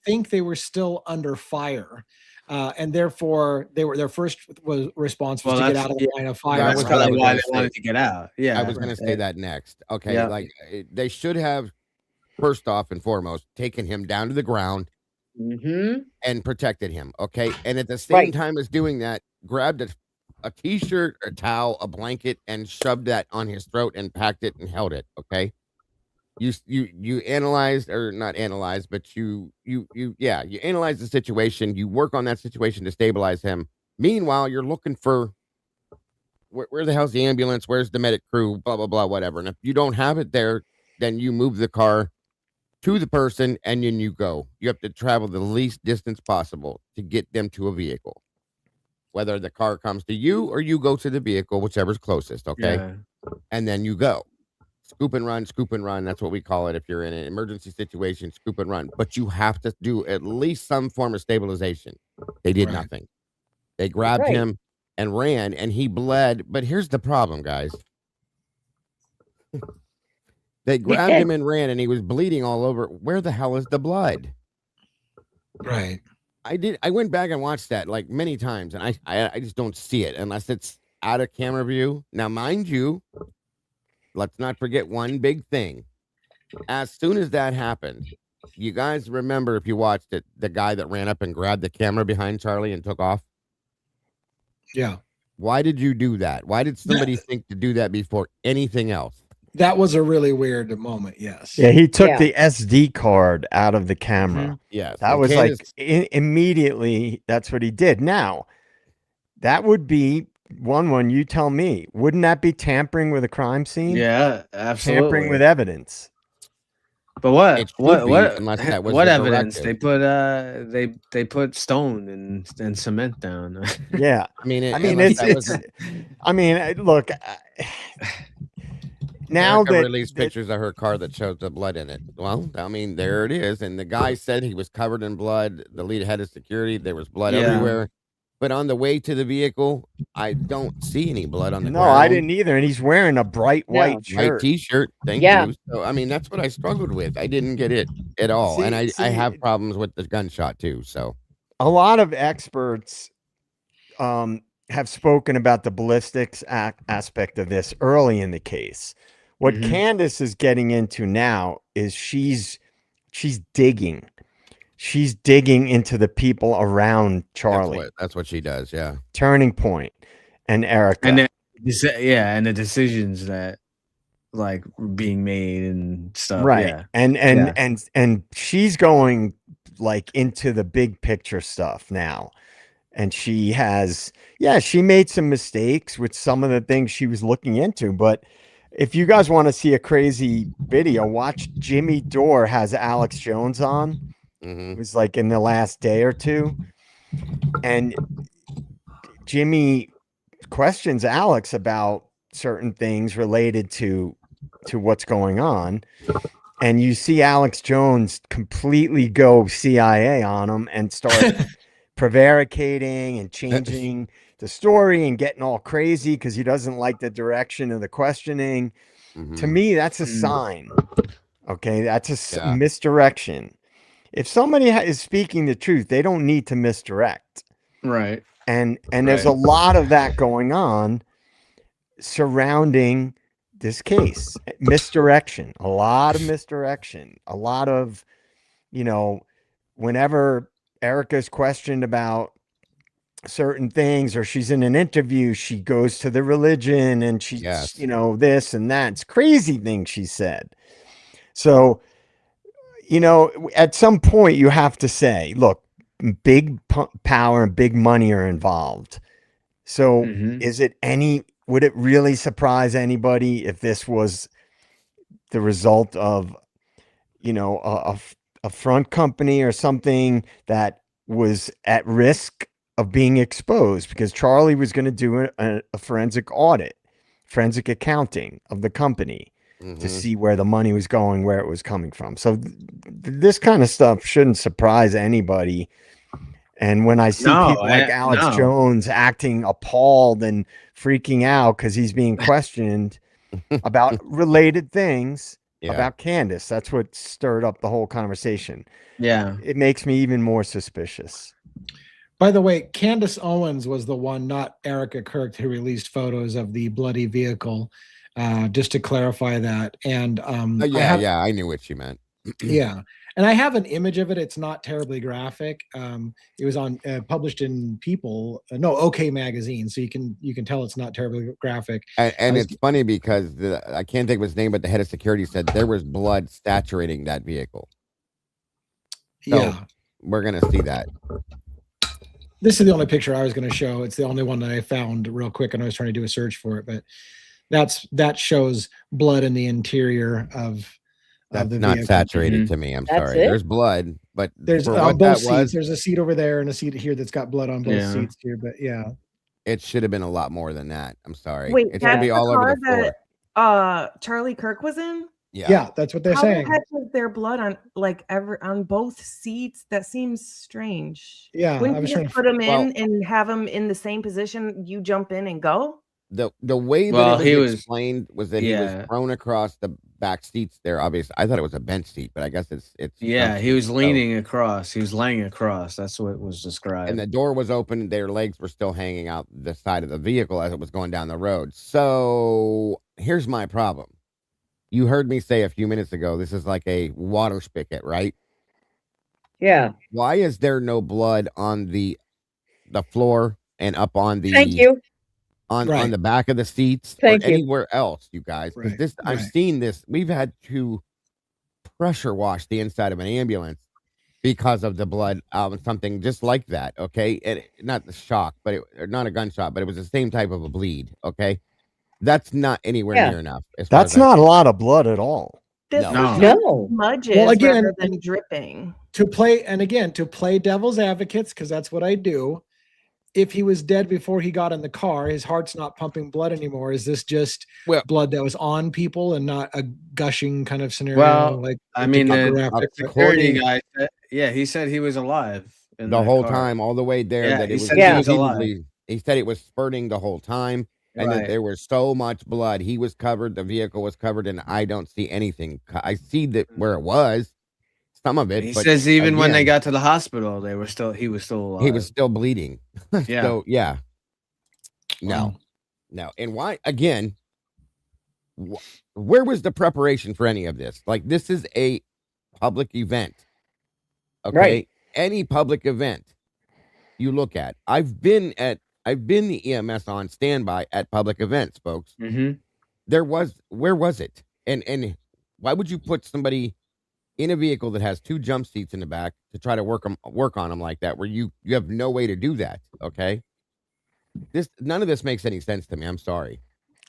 think they were still under fire, and therefore their first response was to get out of the line of fire? That's probably why they wanted to get out. Yeah, I was going to say that next. Okay, like they should have first off and foremost taken him down to the ground and protected him. Okay, and at the same time as doing that, grabbed a t-shirt, a towel, a blanket, and shoved that on his throat and packed it and held it. Okay. You analyzed, or not analyzed, but you analyze the situation. You work on that situation to stabilize him. Meanwhile, you're looking for where the hell's the ambulance? Where's the medic crew? Blah, blah, blah, whatever. And if you don't have it there, then you move the car to the person and then you go. You have to travel the least distance possible to get them to a vehicle. Whether the car comes to you or you go to the vehicle, whichever's closest. Okay. Yeah. And then you go. Scoop and run. That's what we call it. If you're in an emergency situation, scoop and run. But you have to do at least some form of stabilization. They did nothing. They grabbed him and ran, and he bled. But here's the problem, guys. They grabbed him and ran, and he was bleeding all over. Where the hell is the blood? Right. I went back and watched that like many times, and I just don't see it unless it's out of camera view. Now, mind you, let's not forget one big thing. As soon as that happened, you guys remember, if you watched it, the guy that ran up and grabbed the camera behind Charlie and took off? Yeah. Why did you do that? Why did somebody think to do that before anything else? That was a really weird moment. Yes. Yeah. He took the SD card out of the camera. Yes. That was like immediately. That's what he did. Now, that would be one. You tell me. Wouldn't that be tampering with a crime scene? Yeah, Tampering with absolutely. evidence. But what? It should be, unless that was What the evidence? directive. They put stone and cement down. Yeah. I mean, It's look, now Erica that released pictures of her car that shows the blood in it. Well, I mean, there it is. And the guy said he was covered in blood. The lead head of security, there was blood Yeah. everywhere. But on the way to the vehicle, I don't see any blood on the no, ground. I didn't either. And he's wearing a bright white White shirt. T-shirt. Thank Yeah. you. So, I mean, that's what I struggled with. I didn't get it at all. And I have problems with the gunshot too. So A lot of experts have spoken about the ballistics aspect of this early in the case. What Candace is getting into now is she's digging. She's digging into the people around Charlie. that's what she does. Yeah. Turning Point and Erica. And and the decisions that like being made and stuff. Right. Yeah. And she's going like into the big picture stuff now. And she made some mistakes with some of the things she was looking into. But if you guys want to see a crazy video, watch Jimmy Dore has Alex Jones on. It was like in the last day or two. And Jimmy questions Alex about certain things related to what's going on. And you see Alex Jones completely go CIA on him and start prevaricating and changing the story and getting all crazy because he doesn't like the direction of the questioning. To me, that's a sign. Okay, that's a misdirection. If somebody is speaking the truth, they don't need to misdirect. Right. And there's a lot of that going on surrounding this case. Misdirection, a lot of misdirection, a lot of, whenever Erica's questioned about certain things or she's in an interview, she goes to the religion and she's, this and that. It's crazy things she said. So, at some point you have to say, look, big power and big money are involved. So would it really surprise anybody if this was the result of, a front company or something that was at risk of being exposed because Charlie was going to do a forensic audit, forensic accounting of the company to see where the money was going, where it was coming from. So this kind of stuff shouldn't surprise anybody. And when I see people like Alex Jones acting appalled and freaking out because he's being questioned about related things about Candace, that's what stirred up the whole conversation. Yeah. It makes me even more suspicious. By the way, Candace Owens was the one, not Erica Kirk, who released photos of the bloody vehicle. Just to clarify that. And I knew what she meant. Yeah. And I have an image of it. It's not terribly graphic. It was on published in OK Magazine, so you can tell it's not terribly graphic. And it's funny because I can't think of his name, but the head of security said there was blood saturating that vehicle. So we're gonna see that. This is the only picture I was going to show. It's the only one that I found real quick, and I was trying to do a search for it, but that shows blood in the interior of that's the not vehicle. saturated to me. I'm sorry. There's blood, but there's on both seats. There's a seat over there and a seat here that's got blood on both seats here. But it should have been a lot more than that. I'm sorry. Wait, it's gonna be all over the floor. Charlie Kirk was in. Yeah, that's what they're saying. How the heck was there blood on both seats? That seems strange. Yeah, wouldn't you just put him in and have him in the same position? You jump in and go. The way that it was explained was that he was thrown across the back seats there. Obviously, I thought it was a bench seat, but I guess it's he was leaning across. He was laying across. That's what was described. And the door was open. Their legs were still hanging out the side of the vehicle as it was going down the road. So here's my problem. You heard me say a few minutes ago, this is like a water spigot, right? Yeah. Why is there no blood on the floor and up on the Thank you. On the back of the seats or anywhere else, you guys? Because I've seen this. We've had to pressure wash the inside of an ambulance because of the blood, something just like that. Okay, not the shock, but not a gunshot, but it was the same type of a bleed. Okay, that's not anywhere Yeah. near enough. As far That's as I'm not a concerned. lot of blood at all. This No. was No. No. smudges Well, again, rather than dripping. to play devil's advocates, because that's what I do. If he was dead before he got in the car, his heart's not pumping blood anymore. Is this just Well- blood that was on people and not a gushing kind of scenario? Well, like I the mean, graphic? security guy, he said he was alive in the that whole car. time, all the way there, Yeah, that he it was said he was alive. conceivably. He said it was spurting the whole time, and that Right. there was so much blood. He was covered. The vehicle was covered, and I don't see anything. I see that where it was, some of it. He but says even when they again, got to the hospital, he was still alive. he was still bleeding. Yeah. So yeah, Wow. no. And why again? Where was the preparation for any of this? Like, this is a public event. Okay, Right. any public event you look at. I've been the EMS on standby at public events, folks. Mm-hmm. Where was it? And why would you put somebody in a vehicle that has 2 jump seats in the back to try to work on them like that, where you have no way to do that? Okay, none of this makes any sense to me. I'm sorry.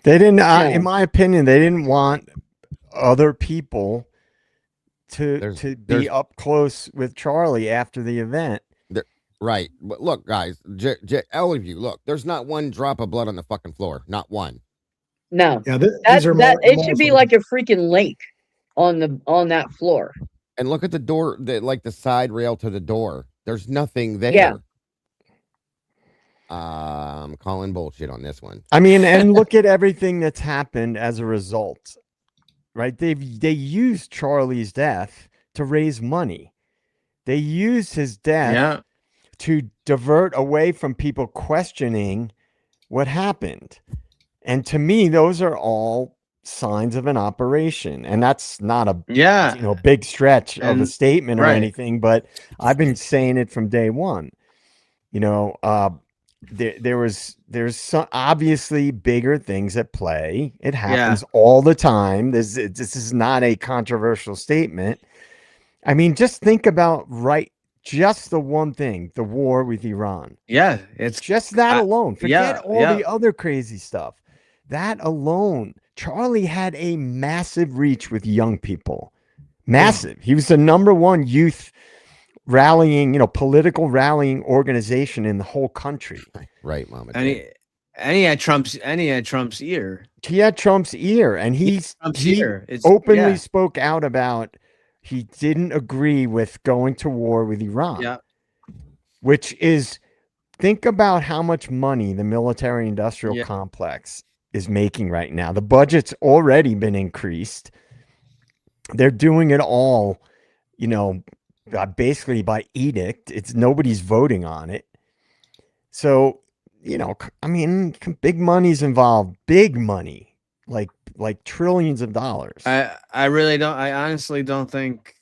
They didn't, No. in my opinion, they didn't want other people to be there's- up close with Charlie after the event. Right, but look, guys, all of you, look. There's not one drop of blood on the fucking floor. Not one. No. Yeah, It should be like a freaking lake on that floor. And look at the door, the side rail to the door. There's nothing there. Yeah. I'm calling bullshit on this one. I mean, and look at everything that's happened as a result, right? They used Charlie's death to raise money. They used his death Yeah. to divert away from people questioning what happened. And to me, those are all signs of an operation. And that's not a Yeah. big stretch of a And- statement or right. anything, but I've been saying it from day one. There's some obviously bigger things at play. It happens all the time. This is not a controversial statement. I mean, just think about just the one thing, the war with Iran. Yeah. It's Just that alone. Forget all yeah. the other crazy stuff. That alone, Charlie had a massive reach with young people. Massive. He was the #1 youth rallying, political rallying organization in the whole country. Right, Mama. and he had Trump's ear. He had Trump's ear, and he It's openly yeah. spoke out about he didn't agree with going to war with Iran. Yeah. Which is, think about how much money the military industrial complex is making right now. The budget's already been increased. They're doing it all, basically by edict. It's nobody's voting on it. So, I mean, big money's involved, big money, like trillions of dollars. I honestly don't think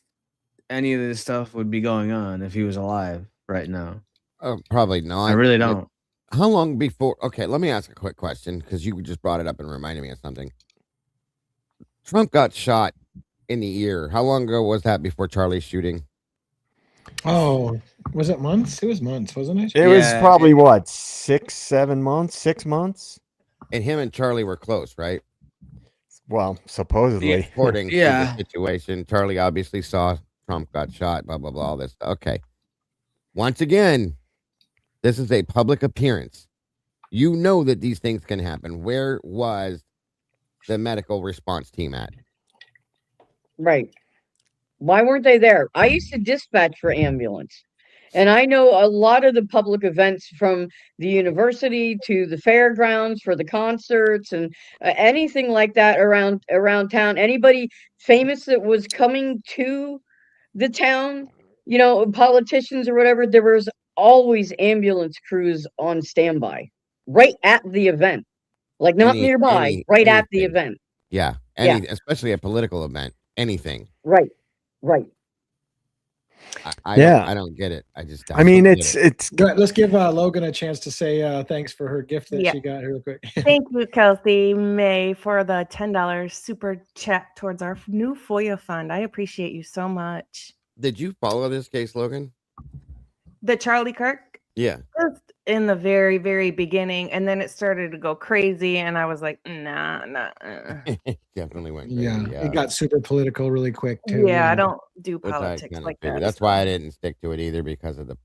any of this stuff would be going on if he was alive right now. Probably not. I really don't. How long before? Okay, let me ask a quick question, because you just brought it up and reminded me of something. Trump got shot in the ear. How long ago was that before Charlie's shooting? Oh, was it months? It was months, wasn't it? It was probably 6 months. And him and Charlie were close, right? Well, supposedly. According to the situation, Charlie obviously saw Trump got shot, blah, blah, blah, all this stuff. Okay. Once again, this is a public appearance. You know that these things can happen. Where was the medical response team at? Right. Why weren't they there? I used to dispatch for ambulance. And I know a lot of the public events, from the university to the fairgrounds for the concerts and anything like that around town. Anybody famous that was coming to the town, politicians or whatever, there was always ambulance crews on standby right at the event. Like not nearby, right at the event. Yeah. Especially a political event. Anything. Right. I don't get it. I mean, it's Let's give Logan a chance to say thanks for her gift that she got real quick. Thank you, Kelsey May, for the $10 super chat towards our new FOIA fund. I appreciate you so much. Did you follow this case, Logan? The Charlie Kirk? Yeah. Just in the very, very beginning, and then it started to go crazy, and I was like, nah. Definitely went Yeah, crazy. it got super political really quick too. Yeah, I don't do Which I politics kind of like figured. that. That's why I didn't stick to it either, because of the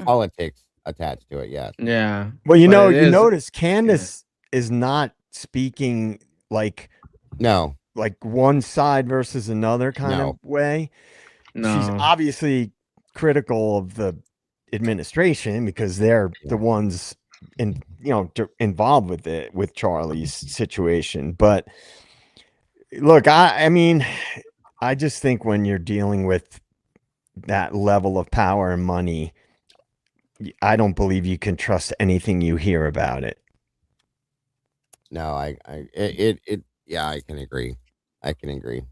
politics attached to it. Yes. Yeah. Well, you But know, it you is- notice Candace is not speaking like No. one side versus another kind No. of way. She's No. obviously critical of the administration because they're the ones involved with Charlie's situation. But look, I mean, I just think when you're dealing with that level of power and money, I don't believe you can trust anything you hear about it. No, I can agree. I can agree.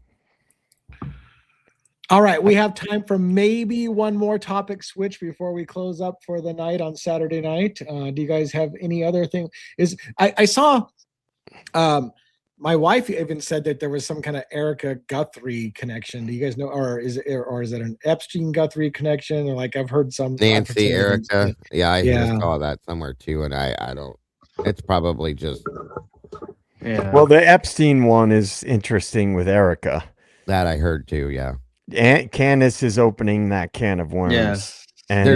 All right, we have time for maybe one more topic switch before we close up for the night on Saturday night. Do you guys have any other thing? I saw my wife even said that there was some kind of Erica Guthrie connection. Do you guys know, or is it an Epstein Guthrie connection? Or like I've heard some Nancy, Erica. Yeah, I Yeah. saw that somewhere too, and I don't. It's probably just Yeah. Well, the Epstein one is interesting with Erica. that I heard too. Yeah. Aunt Candace is opening that can of worms. Yes. And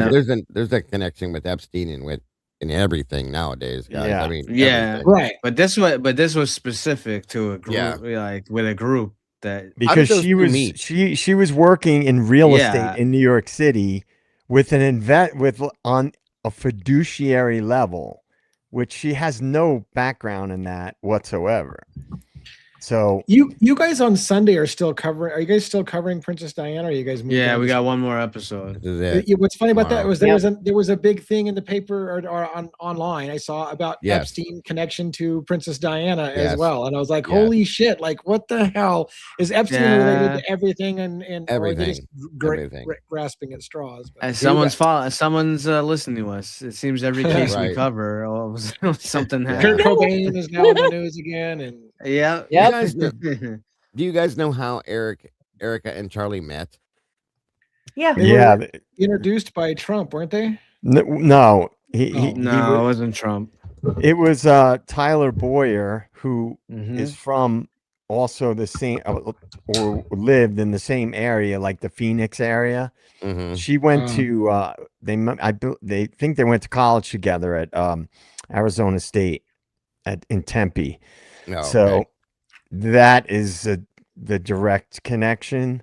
There's a connection with Epstein and everything nowadays, guys. Yeah. I mean, Yeah. everything. Right. But this was specific to a group, like with a group that because those she two was meet? she was working in real Yeah. estate in New York City with on a fiduciary level, which she has no background in that whatsoever. So You guys on Sunday are still covering. Are you guys still covering Princess Diana? Or are you guys? moved yeah, on we to got one more episode. This is it. What's funny about that Tomorrow. was there was a big thing in the paper or online I saw about Yes. Epstein connection to Princess Diana as Yes. well, and I was like, Yes. holy shit! Like, what the hell is Epstein related Yeah. to everything and or are they just Everything. grasping at straws? But As someone's listening to us, it seems every case we Right. cover, something Kurt happened. Cobain is now in the news again, and Yeah. Yep. Do you guys know how Erica and Charlie met? Yeah. They yeah, were introduced by Trump, weren't they? no, No, it wasn't Trump. it was Tyler Boyer, who Mhm. is from also the same or lived in the same area, like the Phoenix area. Mm-hmm. She went Oh. to they think they went to college together at Arizona State in Tempe. No. So that is the direct connection.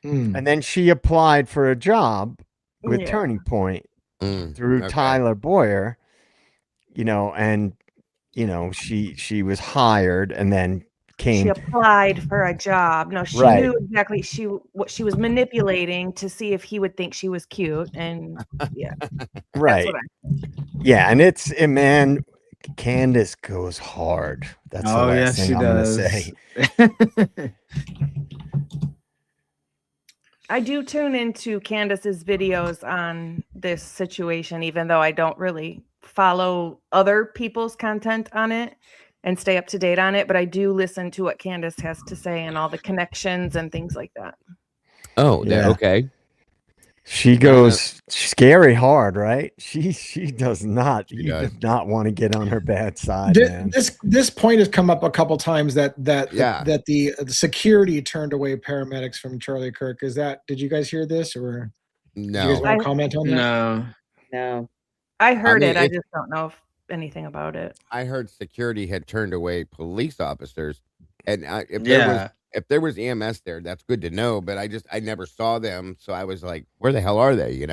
Hmm. And then she applied for a job with Yeah. Turning Point Mm, through okay. Tyler Boyer, and she was hired and then She came. applied for a job. No, she Right. knew exactly what she was manipulating to see if he would think she was cute. And yeah, Right. that's what Yeah, and man, Candace goes hard. That's the Oh, last yes, thing she I'm gonna does. say. I do tune into Candace's videos on this situation, even though I don't really follow other people's content on it and stay up to date on it. But I do listen to what Candace has to say and all the connections and things like that. Oh, Yeah. okay. She goes scary hard, right? She does not. She You does. do not want to get on her bad side, man. This point has come up a couple times that Yeah. the security turned away paramedics from Charlie Kirk. Did you guys hear this, or do you guys No. want to comment on that? No. No. I heard mean, it. I it's- just don't know anything about it. I heard security had turned away police officers, and Yeah. if there was EMS there, that's good to know. But I never saw them, so I was like, where the hell are they?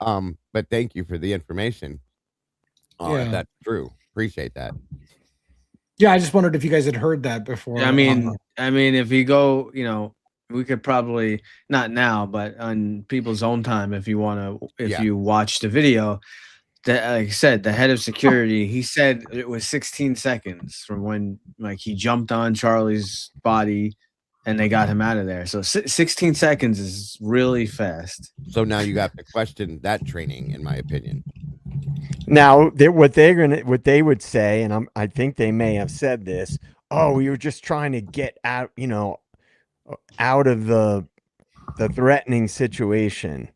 But thank you for the information. Yeah. If that's true. Appreciate that. Yeah, I just wondered if you guys had heard that before. I mean, if you go, we could probably not now, but on people's own time, if you want to, if Yeah. you watch the video, that like I said, the head of security, he said it was 16 seconds from when he jumped on Charlie's body and they got him out of there. So 16 seconds is really fast. So now you got to question that training, in my opinion. Now, what they would say, and I think they may have said this. Oh, we were just trying to get out, out of the the threatening situation,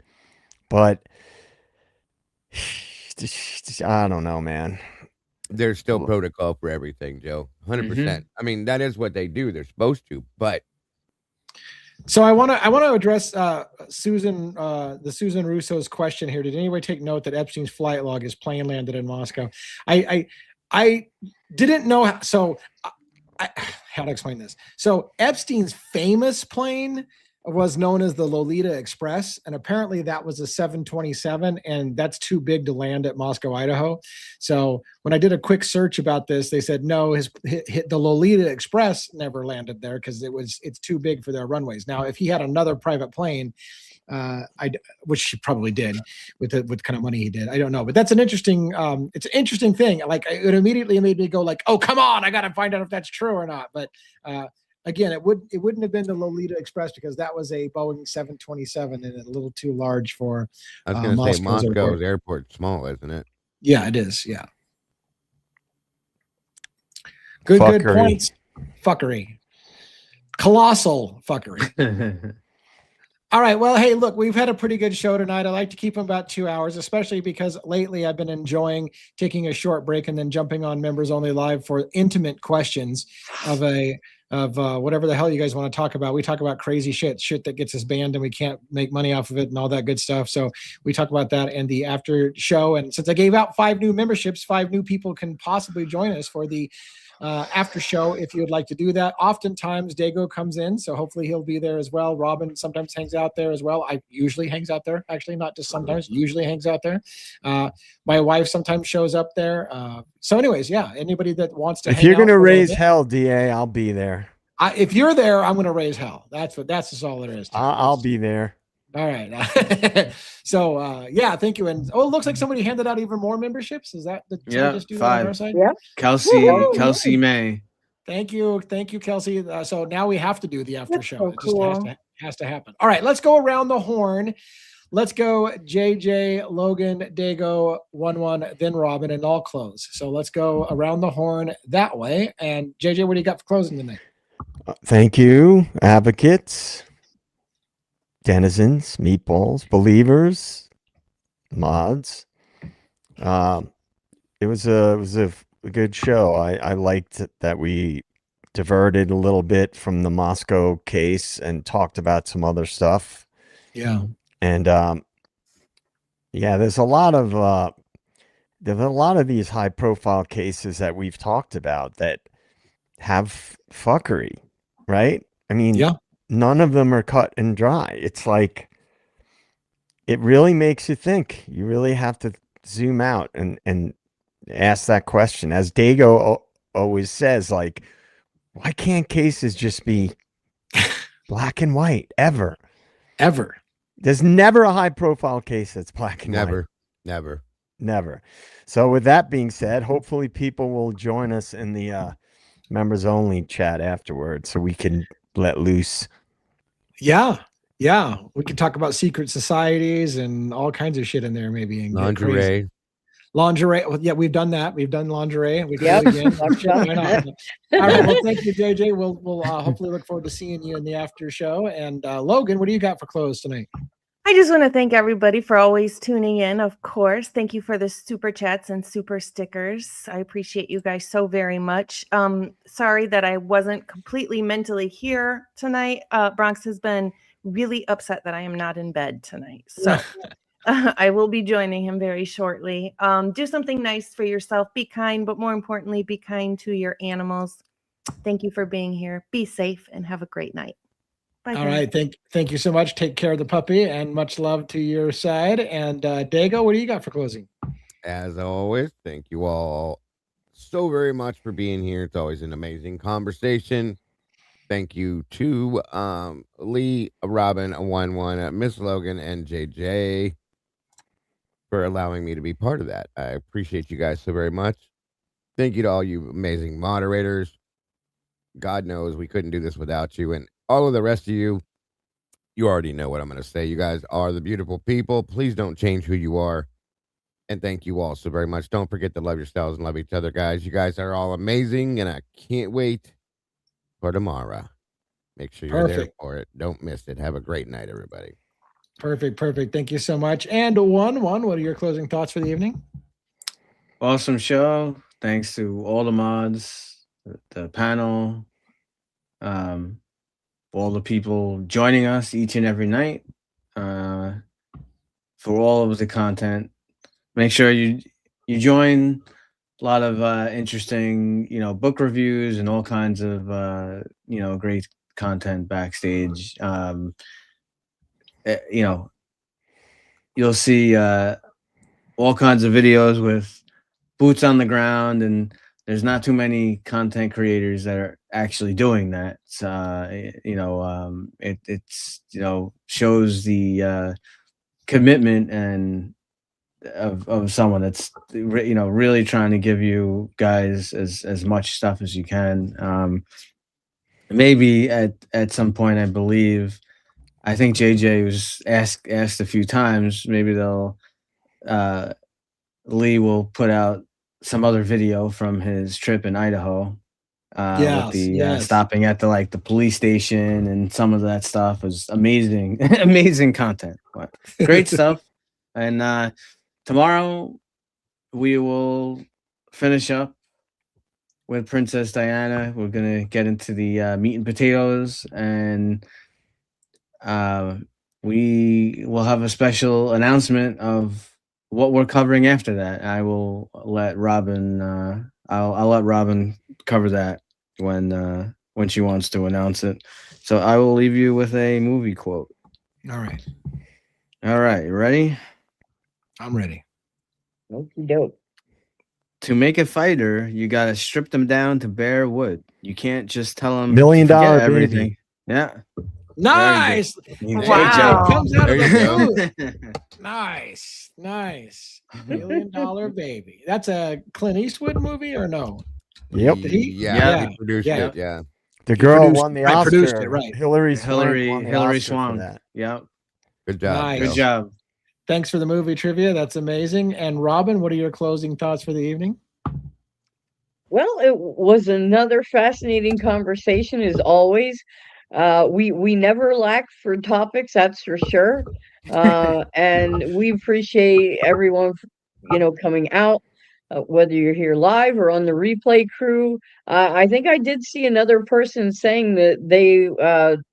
but I don't know, man. There's still protocol for everything, Joe. 100%. I mean, that is what they do. They're supposed to, but So I want to address Susan Russo's question here. Did anybody take note that Epstein's flight log is plane landed in Moscow? I didn't know. So how to explain this? So Epstein's famous plane was known as the Lolita Express, and apparently that was a 727, and that's too big to land at Moscow, Idaho. So when I did a quick search about this, they said no, the Lolita Express never landed there because it's too big for their runways. Now, if he had another private plane, which he probably did with the kind of money he did, I don't know, but that's an interesting it's an interesting thing. Like, it immediately made me go like, oh, come on, I got to find out if that's true or not. But again, it wouldn't have been the Lolita Express because that was a Boeing 727 and a little too large for I was going to say Moscow's airport's small, isn't it? Yeah, it is. Yeah. Good points. Fuckery. Colossal fuckery. All right. Well, hey, look, we've had a pretty good show tonight. I like to keep them about 2 hours, especially because lately I've been enjoying taking a short break and then jumping on Members Only Live for intimate questions of whatever the hell you guys want to talk about. We talk about crazy shit that gets us banned and we can't make money off of it and all that good stuff. So we talk about that in the after show. And since I gave out 5 new memberships, 5 new people can possibly join us for the after show if you would like to do that. Oftentimes Dago comes in, so hopefully he'll be there as well. Robin sometimes hangs out there as well. I usually hangs out there, actually, not just sometimes, usually hangs out there. My wife sometimes shows up there. So anyways, yeah, anybody that wants to if you're gonna raise hell, DA, I'll be there. If you're there, I'm gonna raise hell. That's just all there is. I'll be there. All right. So yeah, thank you. And it looks like somebody handed out even more memberships. Is that the just do 5 on our side? Yeah. Kelsey May. Thank you, Kelsey. So now we have to do the after show. So It just cool. has to happen. All right, let's go around the horn. Let's go JJ, Logan, Dago, 1-1, then Robin, and I'll close. So let's go around the horn that way. And JJ, what do you got for closing tonight? Thank you, advocates, denizens, meatballs, believers, mods. It was a good show. I liked that we diverted a little bit from the Moscow case and talked about some other stuff. Yeah. And yeah, there's a lot of these high profile cases that we've talked about that have fuckery, right? I mean, yeah. None of them are cut and dry. It's like, it really makes you think. You really have to zoom out and ask that question. As Dago always says, like, why can't cases just be black and white ever? Ever. There's never a high profile case that's black and white. Never. So with that being said, hopefully people will join us in the members only chat afterwards so we can let loose. Yeah. We could talk about secret societies and all kinds of shit in there, maybe. And lingerie. Well, yeah, we've done that. We've done lingerie. We can do it again. All right. Well, thank you, JJ. We'll hopefully look forward to seeing you in the after show. And Logan, what do you got for close tonight? I just want to thank everybody for always tuning in, of course. Thank you for the super chats and super stickers. I appreciate you guys so very much. Sorry that I wasn't completely mentally here tonight. Bronx has been really upset that I am not in bed tonight. So I will be joining him very shortly. Do something nice for yourself. Be kind, but more importantly, be kind to your animals. Thank you for being here. Be safe and have a great night. Bye. All right. Thank you so much. Take care of the puppy and much love to your side. And Dago, what do you got for closing? As always, thank you all so very much for being here. It's always an amazing conversation. Thank you to Lee, Robin, 1-1, Miss Logan, and JJ for allowing me to be part of that. I appreciate you guys so very much. Thank you to all you amazing moderators. God knows we couldn't do this without you. And all of the rest of you, you already know what I'm going to say. You guys are the beautiful people. Please don't change who you are. And thank you all so very much. Don't forget to love yourselves and love each other, guys. You guys are all amazing, and I can't wait for tomorrow. Make sure you're there Perfect. for it. Don't miss it. Have a great night, everybody. Perfect. Thank you so much. And one, what are your closing thoughts for the evening? Awesome show. Thanks to all the mods, the panel, all the people joining us each and every night, for all of the content. Make sure you join. A lot of interesting, book reviews and all kinds of great content backstage. You'll see all kinds of videos with boots on the ground, and there's not too many content creators that are actually doing that. It's shows the commitment and of someone that's really trying to give you guys as much stuff as you can. Maybe at some point, I think JJ was asked a few times. Maybe they'll Lee will put out some other video from his trip in Idaho. With the stopping at the police station, and some of that stuff was amazing. Amazing content. But great stuff. And tomorrow we will finish up with Princess Diana. We're gonna get into the meat and potatoes, and we will have a special announcement of what we're covering after that. I will let Robin. I'll let Robin cover that when she wants to announce it. So I will leave you with a movie quote. All right. You ready? I'm ready. Okie doke. To make a fighter, you gotta strip them down to bare wood. You can't just tell them $1 million forget baby. everything. Yeah. Nice. Wow. Comes out of There you the booth. Nice. $1 million baby. That's a Clint Eastwood movie or no? Yep. Did he? Yeah, he produced it. Yeah. The girl produced- won the I Oscar. produced it, right. Hillary Swank won the Hillary Oscar for Swank. that. Yep. Good job. Nice. Good Joe. job. Thanks for the movie trivia. That's amazing. And Robin, what are your closing thoughts for the evening? Well, it was another fascinating conversation as always. We never lack for topics, that's for sure. And we appreciate everyone, coming out, whether you're here live or on the replay crew. I think I did see another person saying that they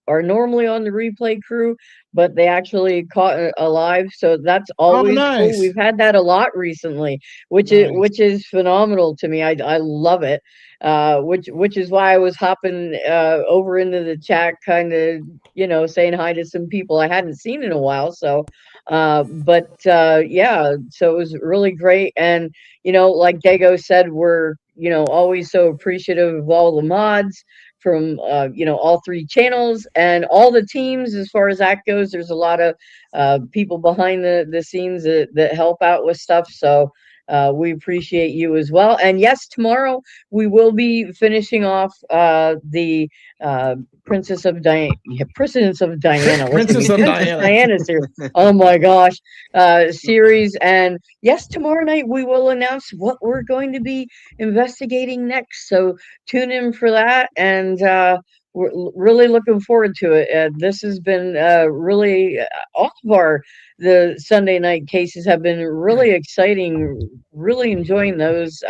are normally on the replay crew, but they actually caught it alive. So that's always nice. cool. We've had that a lot recently, which is phenomenal to me. I love it. Which is why I was hopping over into the chat, kind of saying hi to some people I hadn't seen in a while. So yeah, so it was really great. And like Dago said, we're always so appreciative of all the mods from all three channels and all the teams. As far as that goes, there's a lot of people behind the scenes that help out with stuff. So we appreciate you as well. And yes, tomorrow we will be finishing off the Princess of Diana. Princess of Diana. Diana's here. Oh my gosh, series. And yes, tomorrow night we will announce what we're going to be investigating next. So tune in for that, and we're really looking forward to it. This has been really all of the Sunday night cases have been really exciting. Really enjoying those.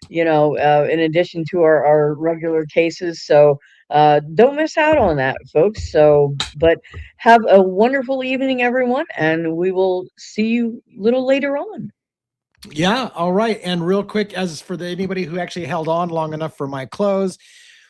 In addition to our regular cases. So don't miss out on that, folks. So, but have a wonderful evening, everyone, and we will see you a little later on. Yeah. All right. And real quick, as for anybody who actually held on long enough for my close,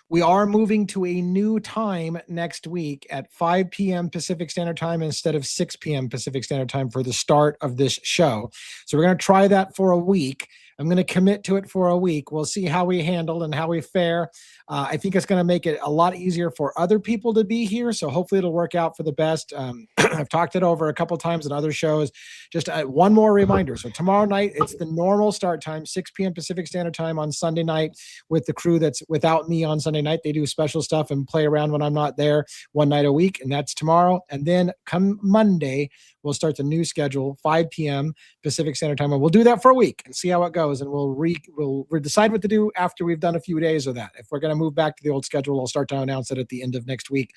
we are moving to a new time next week at 5 p.m. Pacific Standard Time instead of 6 p.m. Pacific Standard Time for the start of this show. So we're going to try that for a week. I'm going to commit to it for a week. We'll see how we handle and how we fare. I think it's going to make it a lot easier for other people to be here. So hopefully it'll work out for the best. I've talked it over a couple times in other shows. Just one more reminder. So tomorrow night, it's the normal start time, 6 p.m. Pacific Standard Time on Sunday night with the crew that's without me on Sunday night. They do special stuff and play around when I'm not there one night a week, and that's tomorrow. And then come Monday, we'll start the new schedule, 5 p.m. Pacific Standard Time, and we'll do that for a week and see how it goes. goes, and we'll decide what to do after we've done a few days of that. If we're going to move back to the old schedule, I'll start to announce it at the end of next week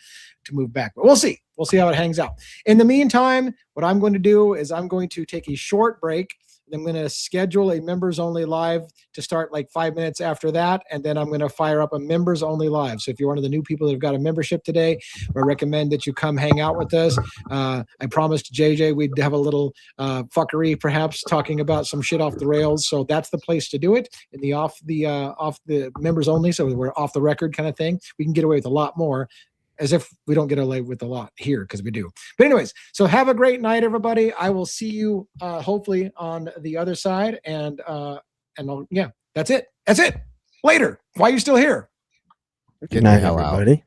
to move back. But we'll see. We'll see how it hangs out. In the meantime, what I'm going to do is I'm going to take a short break. I'm going to schedule a members only live to start like 5 minutes after that. And then I'm going to fire up a members only live. So if you're one of the new people that have got a membership today, I recommend that you come hang out with us. I promised JJ we'd have a little fuckery, perhaps talking about some shit off the rails. So that's the place to do it, in the off the members only. So we're off the record kind of thing. We can get away with a lot more, as if we don't get away with a lot here, because we do. But anyways, so have a great night, everybody. I will see you hopefully on the other side. And yeah, that's it. That's it. Later. Why are you still here? Good night, everybody.